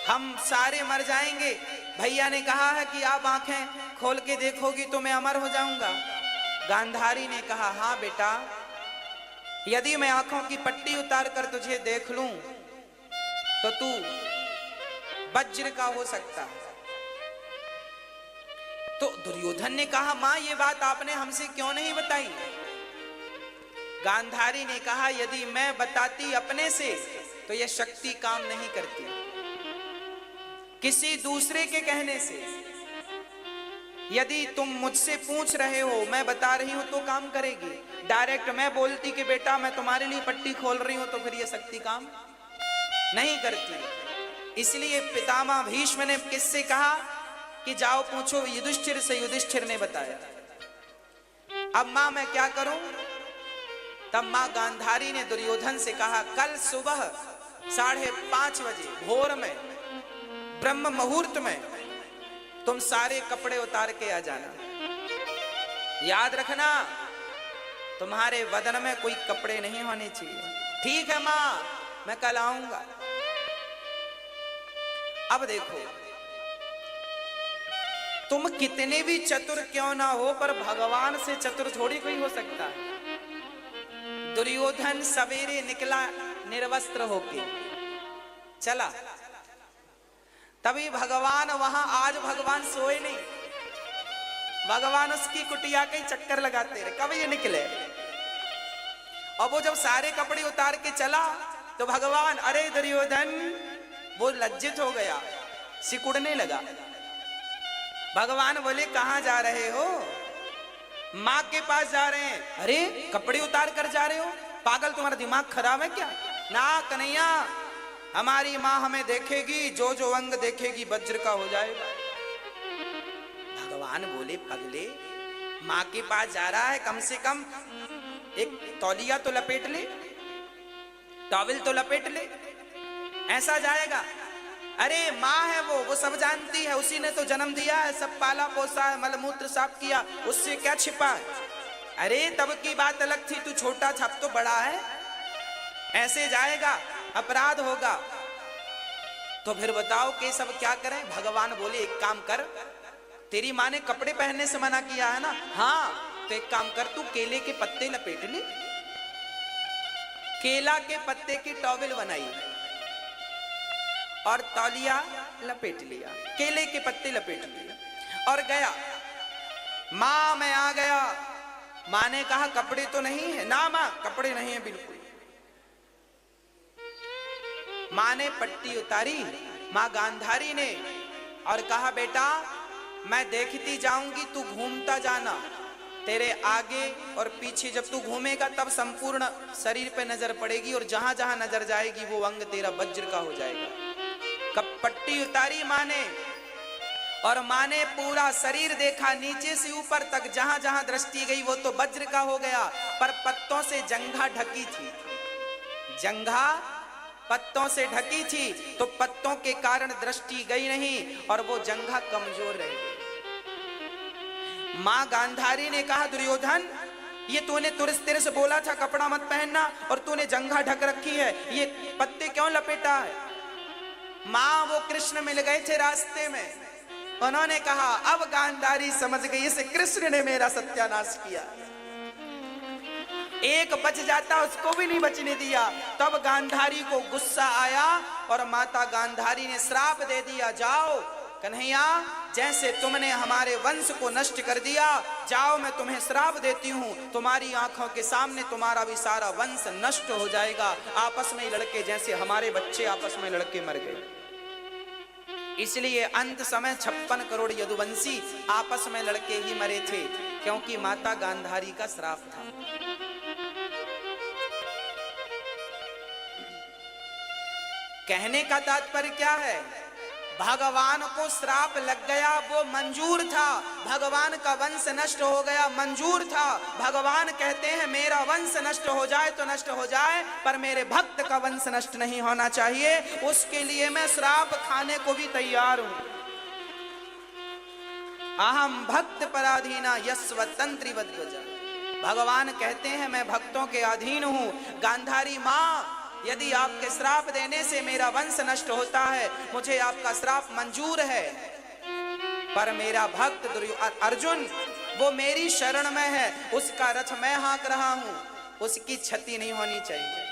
हम सारे मर जाएंगे, भैया ने कहा है कि आप आंखें खोल के देखोगी तो मैं अमर हो जाऊंगा। गांधारी ने कहा, हाँ बेटा, यदि मैं आंखों की पट्टी उतार कर तुझे देख लूं तो तू वज्र का हो सकता है। तो दुर्योधन ने कहा, मां ये बात आपने हमसे क्यों नहीं बताई? गांधारी ने कहा, यदि मैं बताती अपने से तो यह शक्ति काम नहीं करती, किसी दूसरे के कहने से। यदि तुम मुझसे पूछ रहे हो, मैं बता रही हूं तो काम करेगी। डायरेक्ट मैं बोलती कि बेटा मैं तुम्हारे लिए पट्टी खोल रही हूं तो फिर यह शक्ति काम नहीं करती। इसलिए पितामह भीष्म ने किससे कहा कि जाओ पूछो युधिष्ठिर से। युधिष्ठिर ने बताया। अब मां मैं क्या करूं? तब मां गांधारी ने दुर्योधन से कहा, कल सुबह 5:30 बजे भोर में ब्रह्म मुहूर्त में तुम सारे कपड़े उतार के आ जाना। याद रखना, तुम्हारे बदन में कोई कपड़े नहीं होने चाहिए। ठीक है माँ, मैं कल आऊंगा। अब देखो, तुम कितने भी चतुर क्यों ना हो, पर भगवान से चतुर थोड़ी कोई हो सकता है। दुर्योधन सवेरे निकला निर्वस्त्र होके, चला, तभी भगवान वहां, आज भगवान सोए नहीं, भगवान उसकी कुटिया के चक्कर लगाते रहे, कब ये निकले। और वो जब सारे कपड़े उतार के चला तो भगवान, अरे दुर्योधन, वो लज्जित हो गया, सिकुड़ने लगा। भगवान बोले, कहां जा रहे हो? मां के पास जा रहे हैं। अरे कपड़े उतार कर जा रहे हो, पागल, तुम्हारा दिमाग खराब है क्या? ना कन्हैया, हमारी मां हमें देखेगी, जो जो अंग देखेगी वज्र का हो जाएगा। भगवान बोले, पगले, मां के पास जा रहा है, कम से कम एक तौलिया तो लपेट ले, टॉवल तो लपेट ले, ऐसा जाएगा? अरे माँ है वो सब जानती है, उसी ने तो जन्म दिया है, सब पाला पोसा है, मलमूत्र साफ किया, उससे क्या छिपा है? अरे तब की बात अलग थी, तू छोटा था, अब तो बड़ा है, ऐसे जाएगा, अपराध होगा। तो फिर बताओ कि सब क्या करें? भगवान बोले, एक काम कर, तेरी माँ ने कपड़े पहनने से मना किया है ना? हाँ, तो एक काम कर, तू केले के पत्ते लपेट ले। केला के पत्ते की टॉवल बनाई और तौलिया लपेट लिया, केले के पत्ते लपेट लिया और गया। मां, मैं आ गया। मां ने कहा, कपड़े तो नहीं है ना? मां, कपड़े नहीं है बिल्कुल। मां ने पट्टी उतारी, मां गांधारी ने, और कहा, बेटा मैं देखती जाऊंगी, तू घूमता जाना, तेरे आगे और पीछे जब तू घूमेगा तब संपूर्ण शरीर पे नजर पड़ेगी, और जहां जहां नजर जाएगी वो अंग तेरा वज्र का हो जाएगा। कब पट्टी उतारी मां ने, और मां ने पूरा शरीर देखा, नीचे से ऊपर तक जहां जहां दृष्टि गई वो तो वज्र का हो गया, पर पत्तों से जंघा ढकी थी, जंघा पत्तों से ढकी थी, तो पत्तों के कारण दृष्टि गई नहीं और वो जंघा कमजोर रही। मां गांधारी ने कहा, दुर्योधन, ये तूने तेरे से बोला था कपड़ा मत पहनना, और तूने जंघा ढक रखी है, ये पत्ते क्यों लपेटा है? मां, वो कृष्ण मिल गए थे रास्ते में, उन्होंने कहा, अब गांधारी समझ गई, इसे कृष्ण ने मेरा सत्यानाश किया। एक बच जाता, उसको भी नहीं बचने दिया। तब गांधारी को गुस्सा आया और माता गांधारी ने श्राप दे दिया, जाओ कन्हैया, जैसे तुमने हमारे वंश को नष्ट कर दिया, जाओ मैं तुम्हें श्राप देती हूँ, तुम्हारी आंखों के सामने तुम्हारा भी सारा वंश नष्ट हो जाएगा। आपस में लड़के, जैसे हमारे बच्चे आपस में लड़के मर गए, इसलिए अंत समय 56 करोड़ यदुवंशी आपस में लड़के ही मरे थे, क्योंकि माता गांधारी का श्राप था। कहने का तात्पर्य क्या है? भगवान को श्राप लग गया, वो मंजूर था, भगवान का वंश नष्ट हो गया, मंजूर था। भगवान कहते हैं, मेरा वंश नष्ट हो जाए तो नष्ट हो जाए, पर मेरे भक्त का वंश नष्ट नहीं होना चाहिए, उसके लिए मैं श्राप खाने को भी तैयार हूं। अहम भक्त पराधीना यस्वतंत्री वद्वजा। भगवान कहते हैं, मैं भक्तों के अधीन हूं। गांधारी मां, यदि आपके श्राप देने से मेरा वंश नष्ट होता है, मुझे आपका श्राप मंजूर है, पर मेरा भक्त अर्जुन, वो मेरी शरण में है, उसका रथ मैं हाँक रहा हूं, उसकी क्षति नहीं होनी चाहिए।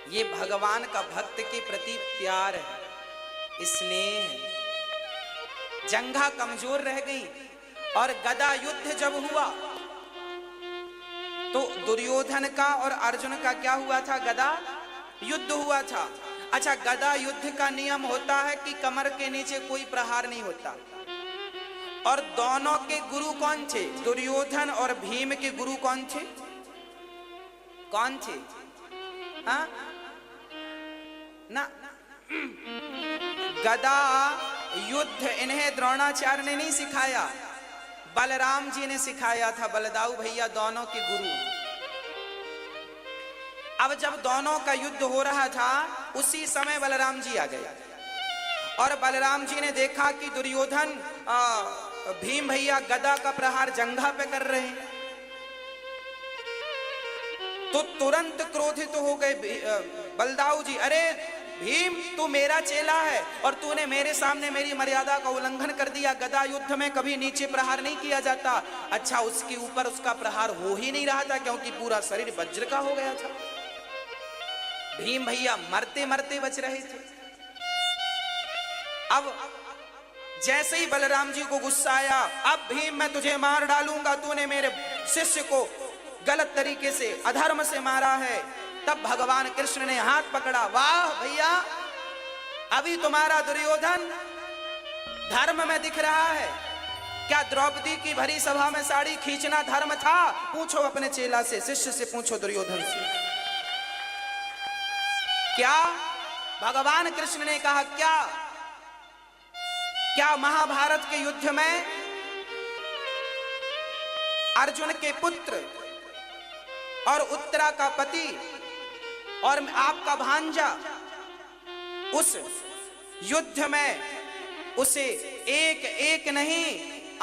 ये भगवान का भक्त के प्रति प्यार है, स्नेह है। जंघा कमजोर रह गई, और गदा युद्ध जब हुआ तो दुर्योधन का और अर्जुन का क्या हुआ था? गदा युद्ध हुआ था। अच्छा, गदा युद्ध का नियम होता है कि कमर के नीचे कोई प्रहार नहीं होता, और दोनों के गुरु कौन थे? दुर्योधन और भीम के गुरु कौन थे? कौन थे? हाँ ना, गदा युद्ध इन्हें द्रोणाचार्य ने नहीं सिखाया, बलराम जी ने सिखाया था, बलदाऊ भैया दोनों के गुरु। अब जब दोनों का युद्ध हो रहा था, उसी समय बलराम जी आ गए, और बलराम जी ने देखा कि दुर्योधन भीम भैया गदा का प्रहार जंघा पे कर रहे हैं तो तुरंत क्रोधित हो गए बलदाऊ जी। अरे भीम, तू मेरा चेला है और तूने मेरे सामने मेरी मर्यादा का उल्लंघन कर दिया। गदा युद्ध में कभी नीचे प्रहार नहीं किया जाता। अच्छा, उसके ऊपर उसका प्रहार हो ही नहीं रहा था क्योंकि पूरा शरीर वज्र का हो गया था। भीम भैया मरते मरते बच रहे थे। अब जैसे ही बलराम जी को गुस्सा आया, अब भीम मैं तुझे मार डालूंगा, तूने मेरे शिष्य को गलत तरीके से अधर्म से मारा है। तब भगवान कृष्ण ने हाथ पकड़ा। वाह भैया, अभी तुम्हारा दुर्योधन धर्म में दिख रहा है। क्या द्रौपदी की भरी सभा में साड़ी खींचना धर्म था? पूछो अपने चेला से, शिष्य से पूछो, दुर्योधन से। क्या भगवान कृष्ण ने कहा? क्या महाभारत के युद्ध में अर्जुन के पुत्र और उत्तरा का पति और आपका भांजा उस युद्ध में उसे एक एक नहीं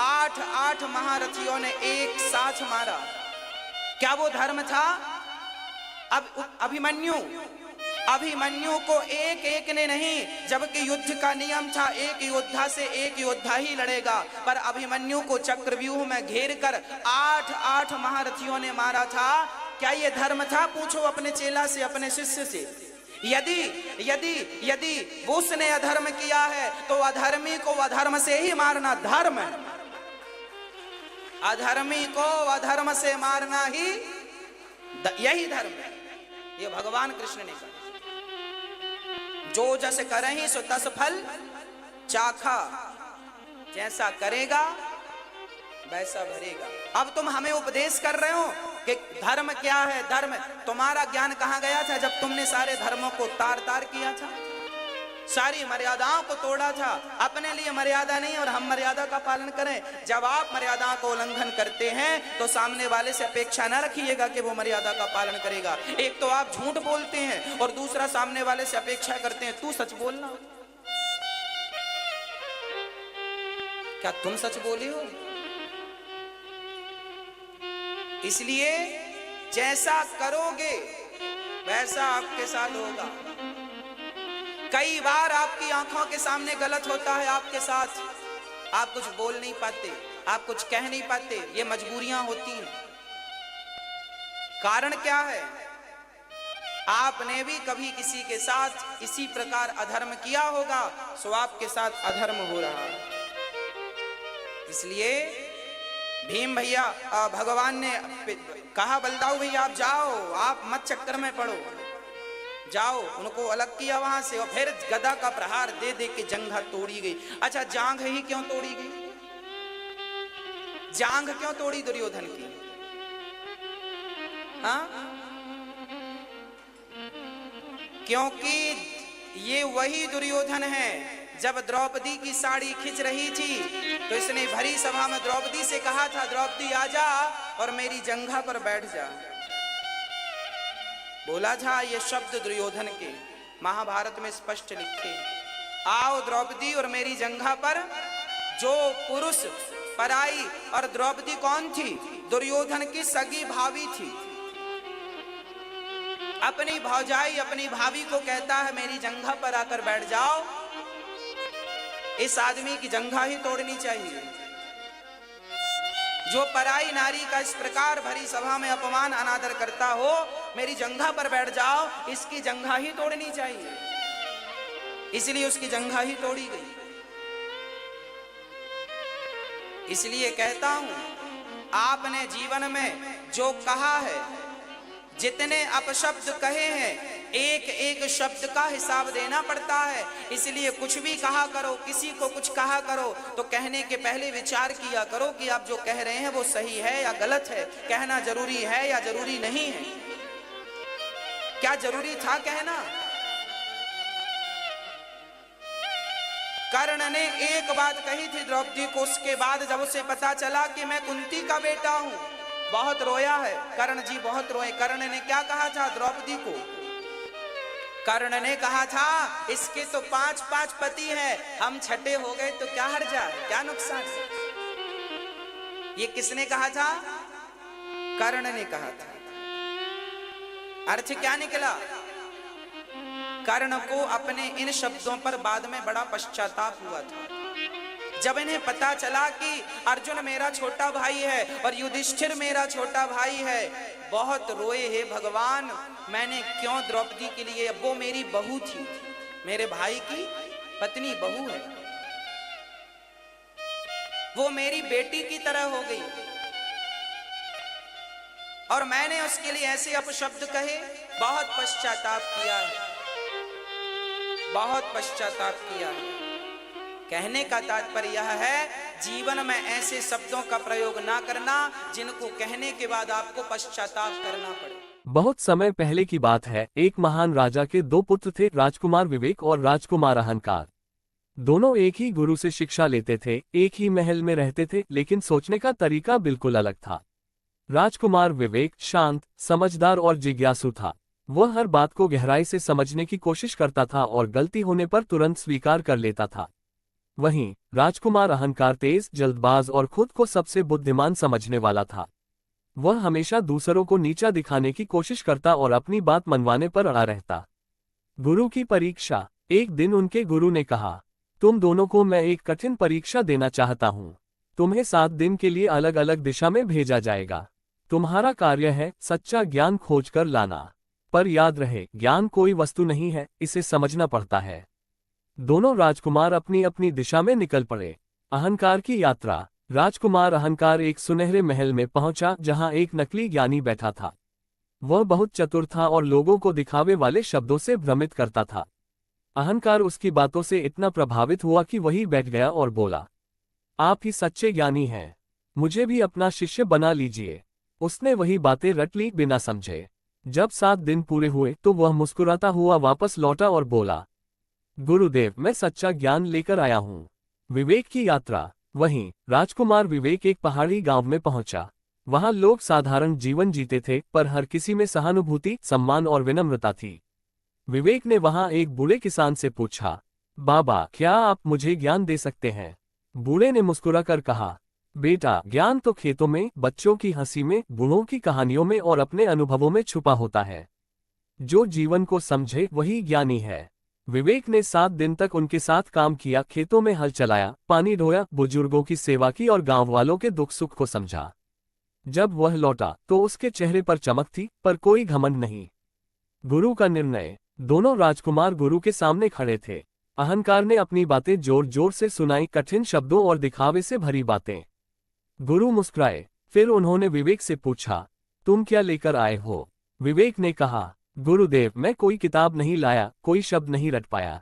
8 महारथियों ने एक साथ मारा? क्या वो धर्म था? अब अभिमन्यु को एक एक ने नहीं, जबकि युद्ध का नियम था एक योद्धा से एक योद्धा ही लड़ेगा, पर अभिमन्यु को चक्रव्यूह में घेर कर 8 महारथियों ने मारा था। क्या ये धर्म था? पूछो अपने चेला से, अपने शिष्य से। यदि उसने अधर्म किया है तो अधर्मी को अधर्म से ही मारना धर्म है। अधर्मी को अधर्म से मारना ही यही धर्म है। ये भगवान कृष्ण ने कहा। जो जस करहि सो तस फल चाखा, जैसा करेगा वैसा भरेगा। अब तुम हमें उपदेश कर रहे हो कि धर्म क्या है? धर्म, तुम्हारा ज्ञान कहां गया था जब तुमने सारे धर्मों को तार तार किया था, सारी मर्यादाओं को तोड़ा था। अपने लिए मर्यादा नहीं और हम मर्यादा का पालन करें। जब आप मर्यादा को उल्लंघन करते हैं तो सामने वाले से अपेक्षा न रखिएगा कि वो मर्यादा का पालन करेगा। एक तो आप झूठ बोलते हैं और दूसरा सामने वाले से अपेक्षा करते हैं तू सच बोलना। क्या तुम सच बोले हो? इसलिए जैसा करोगे वैसा आपके साथ होगा। कई बार आपकी आंखों के सामने गलत होता है आपके साथ, आप कुछ बोल नहीं पाते, आप कुछ कह नहीं पाते, ये मजबूरियां होती हैं। कारण क्या है? आपने भी कभी किसी के साथ इसी प्रकार अधर्म किया होगा, सो आपके साथ अधर्म हो रहा है। इसलिए भीम भैया, भगवान ने कहा बलदाऊ भैया आप जाओ, आप मत चक्कर में पड़ो, जाओ। उनको अलग किया वहां से और फिर गदा का प्रहार दे दे के जंघा तोड़ी गई। अच्छा, जांघ ही क्यों तोड़ी गई? जांघ क्यों तोड़ी दुर्योधन की? हाँ, क्योंकि ये वही दुर्योधन है जब द्रौपदी की साड़ी खिंच रही थी तो इसने भरी सभा में द्रौपदी से कहा था, द्रौपदी आजा और मेरी जंघा पर बैठ जा। बोला था ये शब्द दुर्योधन के, महाभारत में स्पष्ट लिखे, आओ द्रौपदी और मेरी जंघा पर। जो पुरुष पराई, और द्रौपदी कौन थी? दुर्योधन की सगी भाभी थी। अपनी भौजाई अपनी भाभी को कहता है मेरी जंघा पर आकर बैठ जाओ। इस आदमी की जंघा ही तोड़नी चाहिए। जो पराई नारी का इस प्रकार भरी सभा में अपमान अनादर करता हो, मेरी जंघा पर बैठ जाओ, इसकी जंघा ही तोड़नी चाहिए। इसलिए उसकी जंघा ही तोड़ी गई। इसलिए कहता हूं, आपने जीवन में जो कहा है, जितने अपशब्द कहे हैं, एक एक शब्द का हिसाब देना पड़ता है। इसलिए कुछ भी कहा करो, किसी को कुछ कहा करो तो कहने के पहले विचार किया करो कि आप जो कह रहे हैं वो सही है या गलत है, कहना जरूरी है या जरूरी नहीं है। क्या जरूरी था कहना? कर्ण ने एक बात कही थी द्रौपदी को, उसके बाद जब उसे पता चला कि मैं कुंती का बेटा हूं, बहुत रोया है कर्ण जी, बहुत रोए। कर्ण ने क्या कहा था द्रौपदी को? कर्ण ने कहा था इसके तो 5 पति हैं, हम छठे हो गए तो क्या हर्जा है, क्या नुकसान है? ये किसने कहा था? कर्ण ने कहा था। अर्थ क्या निकला? कर्ण को अपने इन शब्दों पर बाद में बड़ा पश्चाताप हुआ था। जब इन्हें पता चला कि अर्जुन मेरा छोटा भाई है और युधिष्ठिर मेरा छोटा भाई है, बहुत रोए, हे भगवान मैंने क्यों द्रौपदी के लिए, वो मेरी बहू थी, मेरे भाई की पत्नी बहू है, वो मेरी बेटी की तरह हो गई और मैंने उसके लिए ऐसे अपशब्द कहे। बहुत पश्चाताप किया है, बहुत पश्चाताप किया है। कहने का तात्पर्य यह है, जीवन में ऐसे शब्दों का प्रयोग ना करना जिनको कहने के बाद आपको पश्चाताप करना पड़े। बहुत समय पहले की बात है। एक महान राजा के 2 पुत्र थे, राजकुमार विवेक और राजकुमार अहंकार। दोनों एक ही गुरु से शिक्षा लेते थे, एक ही महल में रहते थे, लेकिन सोचने का तरीका बिल्कुल अलग था। राजकुमार विवेक शांत, समझदार और जिज्ञासु था। वह हर बात को गहराई से समझने की कोशिश करता था और गलती होने पर तुरंत स्वीकार कर लेता था। वहीं राजकुमार अहंकार तेज, जल्दबाज और खुद को सबसे बुद्धिमान समझने वाला था। वह हमेशा दूसरों को नीचा दिखाने की कोशिश करता और अपनी बात मनवाने पर अड़ा रहता। गुरु की परीक्षा। एक दिन उनके गुरु ने कहा, तुम दोनों को मैं एक कठिन परीक्षा देना चाहता हूँ। तुम्हें 7 दिन के लिए अलग अलग दिशा में भेजा जाएगा। तुम्हारा कार्य है सच्चा ज्ञान खोजकर लाना। पर याद रहे, ज्ञान कोई वस्तु नहीं है, इसे समझना पड़ता है। दोनों राजकुमार अपनी अपनी दिशा में निकल पड़े। अहंकार की यात्रा। राजकुमार अहंकार एक सुनहरे महल में पहुंचा जहां एक नकली ज्ञानी बैठा था। वह बहुत चतुर था और लोगों को दिखावे वाले शब्दों से भ्रमित करता था। अहंकार उसकी बातों से इतना प्रभावित हुआ कि वही बैठ गया और बोला, आप ही सच्चे ज्ञानी हैं, मुझे भी अपना शिष्य बना लीजिए। उसने वही बातें रट ली बिना समझे। जब 7 दिन पूरे हुए तो वह मुस्कुराता हुआ वापस लौटा और बोला, गुरुदेव मैं सच्चा ज्ञान लेकर आया हूँ। विवेक की यात्रा। वहीं राजकुमार विवेक एक पहाड़ी गांव में पहुंचा। वहां लोग साधारण जीवन जीते थे, पर हर किसी में सहानुभूति, सम्मान और विनम्रता थी। विवेक ने वहां एक बूढ़े किसान से पूछा, बाबा क्या आप मुझे ज्ञान दे सकते हैं? बूढ़े ने मुस्कुराकर कहा, बेटा ज्ञान तो खेतों में, बच्चों की हंसी में, बूढ़ों की कहानियों में और अपने अनुभवों में छुपा होता है। जो जीवन को समझे वही ज्ञानी है। विवेक ने 7 दिन तक उनके साथ काम किया, खेतों में हल चलाया, पानी ढोया, बुजुर्गों की सेवा की और गांव वालों के दुख सुख को समझा। जब वह लौटा तो उसके चेहरे पर चमक थी, पर कोई घमंड नहीं। गुरु का निर्णय। दोनों राजकुमार गुरु के सामने खड़े थे। अहंकार ने अपनी बातें जोर जोर से सुनाई, कठिन शब्दों और दिखावे से भरी बातें। गुरु मुस्कुराए। फिर उन्होंने विवेक से पूछा, तुम क्या लेकर आए हो? विवेक ने कहा, गुरुदेव मैं कोई किताब नहीं लाया, कोई शब्द नहीं रट पाया,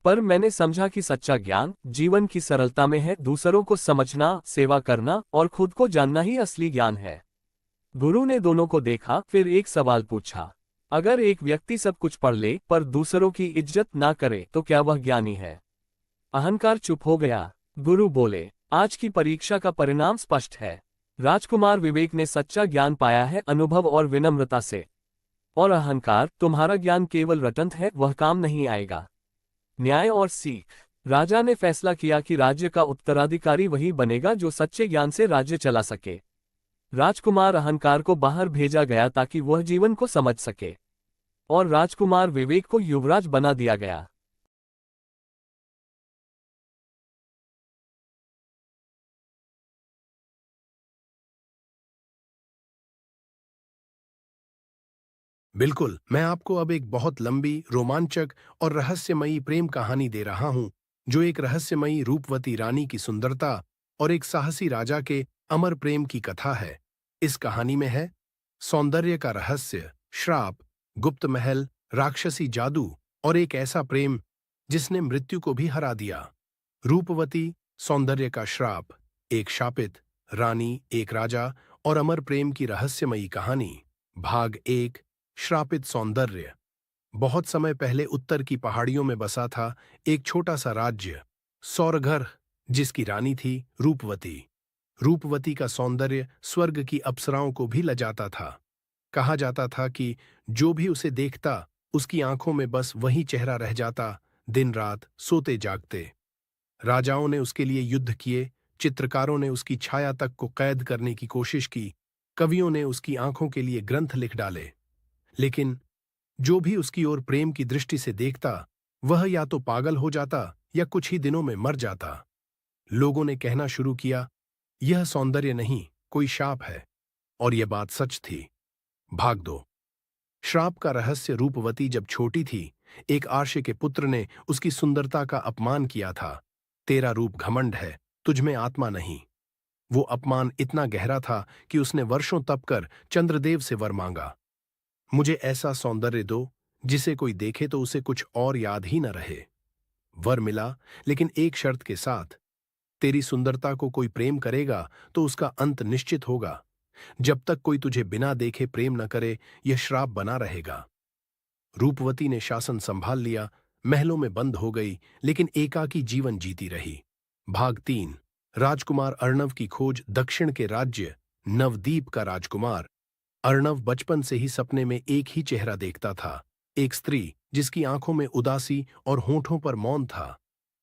पर मैंने समझा कि सच्चा ज्ञान जीवन की सरलता में है। दूसरों को समझना, सेवा करना और खुद को जानना ही असली ज्ञान है। गुरु ने दोनों को देखा, फिर एक सवाल पूछा, अगर एक व्यक्ति सब कुछ पढ़ ले पर दूसरों की इज्जत ना करे तो क्या वह ज्ञानी है? अहंकार चुप हो गया। गुरु बोले, आज की परीक्षा का परिणाम स्पष्ट है। राजकुमार विवेक ने सच्चा ज्ञान पाया है अनुभव और विनम्रता से। और अहंकार, तुम्हारा ज्ञान केवल रटंत है, वह काम नहीं आएगा। न्याय और सीख। राजा ने फैसला किया कि राज्य का उत्तराधिकारी वही बनेगा जो सच्चे ज्ञान से राज्य चला सके। राजकुमार अहंकार को बाहर भेजा गया ताकि वह जीवन को समझ सके, और राजकुमार विवेक को युवराज बना दिया गया। बिल्कुल, मैं आपको अब एक बहुत लंबी, रोमांचक और रहस्यमयी प्रेम कहानी दे रहा हूं, जो एक रहस्यमयी रूपवती रानी की सुंदरता और एक साहसी राजा के अमर प्रेम की कथा है। इस कहानी में है सौंदर्य का रहस्य, श्राप, गुप्त महल, राक्षसी जादू और एक ऐसा प्रेम जिसने मृत्यु को भी हरा दिया। रूपवती, सौंदर्य का श्राप, एक शापित रानी, एक राजा और अमर प्रेम की रहस्यमयी कहानी। भाग 1। श्रापित सौंदर्य। बहुत समय पहले उत्तर की पहाड़ियों में बसा था एक छोटा सा राज्य, सौरघर, जिसकी रानी थी रूपवती। रूपवती का सौंदर्य स्वर्ग की अप्सराओं को भी लजाता था। कहा जाता था कि जो भी उसे देखता उसकी आंखों में बस वही चेहरा रह जाता, दिन रात सोते जागते। राजाओं ने उसके लिए युद्ध किए, चित्रकारों ने उसकी छाया तक को कैद करने की कोशिश की, कवियों ने उसकी आंखों के लिए ग्रंथ लिख डाले, लेकिन जो भी उसकी ओर प्रेम की दृष्टि से देखता, वह या तो पागल हो जाता या कुछ ही दिनों में मर जाता। लोगों ने कहना शुरू किया, यह सौंदर्य नहीं, कोई शाप है। और यह बात सच थी। भाग 2। श्राप का रहस्य। रूपवती जब छोटी थी, एक आर्य के पुत्र ने उसकी सुंदरता का अपमान किया था। तेरा रूप घमंड है, तुझ में आत्मा नहीं। वो अपमान इतना गहरा था कि उसने वर्षों तप कर चंद्रदेव से वर मांगा, मुझे ऐसा सौंदर्य दो जिसे कोई देखे तो उसे कुछ और याद ही न रहे। वर मिला, लेकिन एक शर्त के साथ, तेरी सुंदरता को कोई प्रेम करेगा तो उसका अंत निश्चित होगा। जब तक कोई तुझे बिना देखे प्रेम न करे, यह श्राप बना रहेगा। रूपवती ने शासन संभाल लिया, महलों में बंद हो गई, लेकिन एकाकी जीवन जीती रही। भाग 3। राजकुमार अर्णव की खोज। दक्षिण के राज्य नवदीप का राजकुमार अर्णव बचपन से ही सपने में एक ही चेहरा देखता था, एक स्त्री जिसकी आंखों में उदासी और होठों पर मौन था।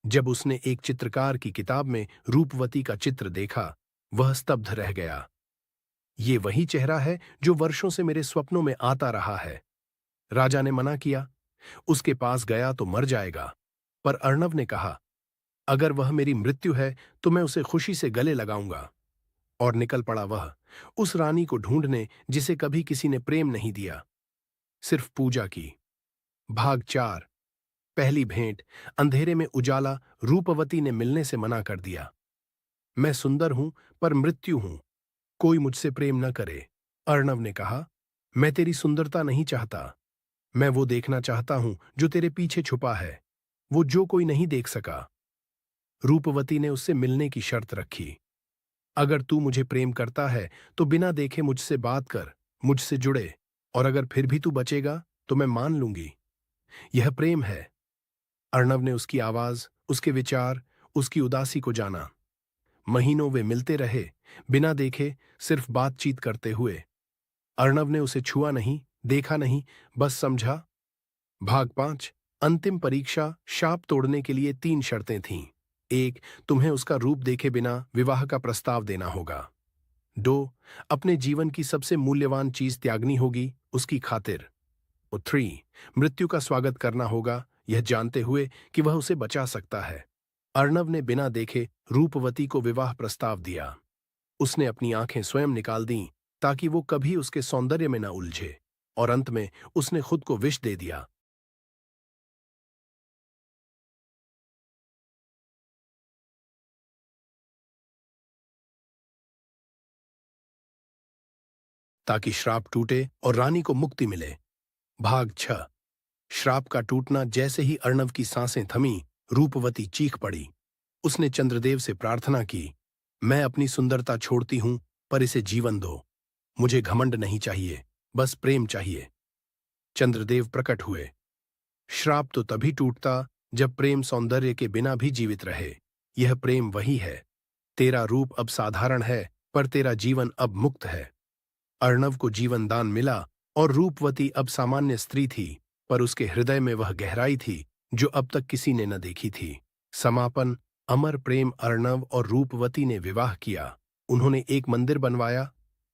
जब उसने एक चित्रकार की किताब में रूपवती का चित्र देखा, वह स्तब्ध रह गया। ये वही चेहरा है जो वर्षों से मेरे स्वप्नों में आता रहा है। राजा ने मना किया, उसके पास गया तो मर जाएगा, पर अर्णव ने कहा, अगर वह मेरी मृत्यु है तो मैं उसे खुशी से गले लगाऊंगा। और निकल पड़ा वह, उस रानी को ढूंढने जिसे कभी किसी ने प्रेम नहीं दिया, सिर्फ पूजा की। भाग 4। पहली भेंट। अंधेरे में उजाला। रूपवती ने मिलने से मना कर दिया। मैं सुंदर हूं पर मृत्यु हूं, कोई मुझसे प्रेम न करे। अर्णव ने कहा, मैं तेरी सुंदरता नहीं चाहता, मैं वो देखना चाहता हूं जो तेरे पीछे छुपा है, वो जो कोई नहीं देख सका। रूपवती ने उससे मिलने की शर्त रखी, अगर तू मुझे प्रेम करता है तो बिना देखे मुझसे बात कर, मुझसे जुड़े, और अगर फिर भी तू बचेगा तो मैं मान लूंगी। यह प्रेम है। अर्णव ने उसकी आवाज, उसके विचार, उसकी उदासी को जाना। महीनों वे मिलते रहे, बिना देखे, सिर्फ बातचीत करते हुए। अर्णव ने उसे छुआ नहीं, देखा नहीं, बस समझा। भाग 5। अंतिम परीक्षा। शाप तोड़ने के लिए 3 शर्तें थीं। 1. तुम्हें उसका रूप देखे बिना विवाह का प्रस्ताव देना होगा। 2. अपने जीवन की सबसे मूल्यवान चीज त्यागनी होगी उसकी खातिर। और 3. मृत्यु का स्वागत करना होगा, यह जानते हुए कि वह उसे बचा सकता है। अर्णव ने बिना देखे रूपवती को विवाह प्रस्ताव दिया। उसने अपनी आंखें स्वयं निकाल दीं ताकि वो कभी उसके सौंदर्य में न उलझे, और अंत में उसने खुद को विष दे दिया। ताकि श्राप टूटे और रानी को मुक्ति मिले। भाग 6। श्राप का टूटना। जैसे ही अर्णव की सांसें थमी, रूपवती चीख पड़ी। उसने चंद्रदेव से प्रार्थना की, मैं अपनी सुंदरता छोड़ती हूं, पर इसे जीवन दो। मुझे घमंड नहीं चाहिए, बस प्रेम चाहिए। चंद्रदेव प्रकट हुए। श्राप तो तभी टूटता जब प्रेम सौंदर्य के बिना भी जीवित रहे। यह प्रेम वही है। तेरा रूप अब साधारण है, पर तेरा जीवन अब मुक्त है। अर्णव को जीवन दान मिला, और रूपवती अब सामान्य स्त्री थी, पर उसके हृदय में वह गहराई थी जो अब तक किसी ने न देखी थी। समापन। अमर प्रेम। अर्णव और रूपवती ने विवाह किया। उन्होंने एक मंदिर बनवाया,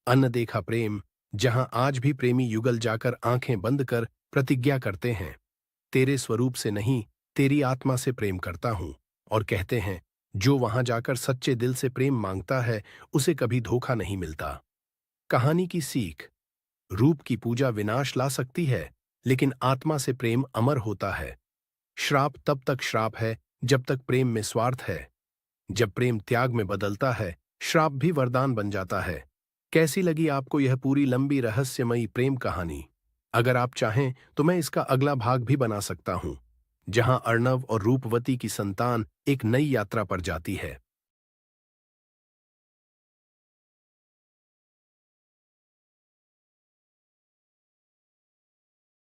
अनदेखा प्रेम, जहां आज भी प्रेमी युगल जाकर आंखें बंद कर प्रतिज्ञा करते हैं, तेरे स्वरूप से नहीं, तेरी आत्मा से प्रेम करता हूं। और कहते हैं, जो वहां जाकर सच्चे दिल से प्रेम मांगता है, उसे कभी धोखा नहीं मिलता। कहानी की सीख। रूप की पूजा विनाश ला सकती है, लेकिन आत्मा से प्रेम अमर होता है। श्राप तब तक श्राप है जब तक प्रेम में स्वार्थ है। जब प्रेम त्याग में बदलता है, श्राप भी वरदान बन जाता है। कैसी लगी आपको यह पूरी लंबी रहस्यमयी प्रेम कहानी? अगर आप चाहें तो मैं इसका अगला भाग भी बना सकता हूं, जहां अर्णव और रूपवती की संतान एक नई यात्रा पर जाती है।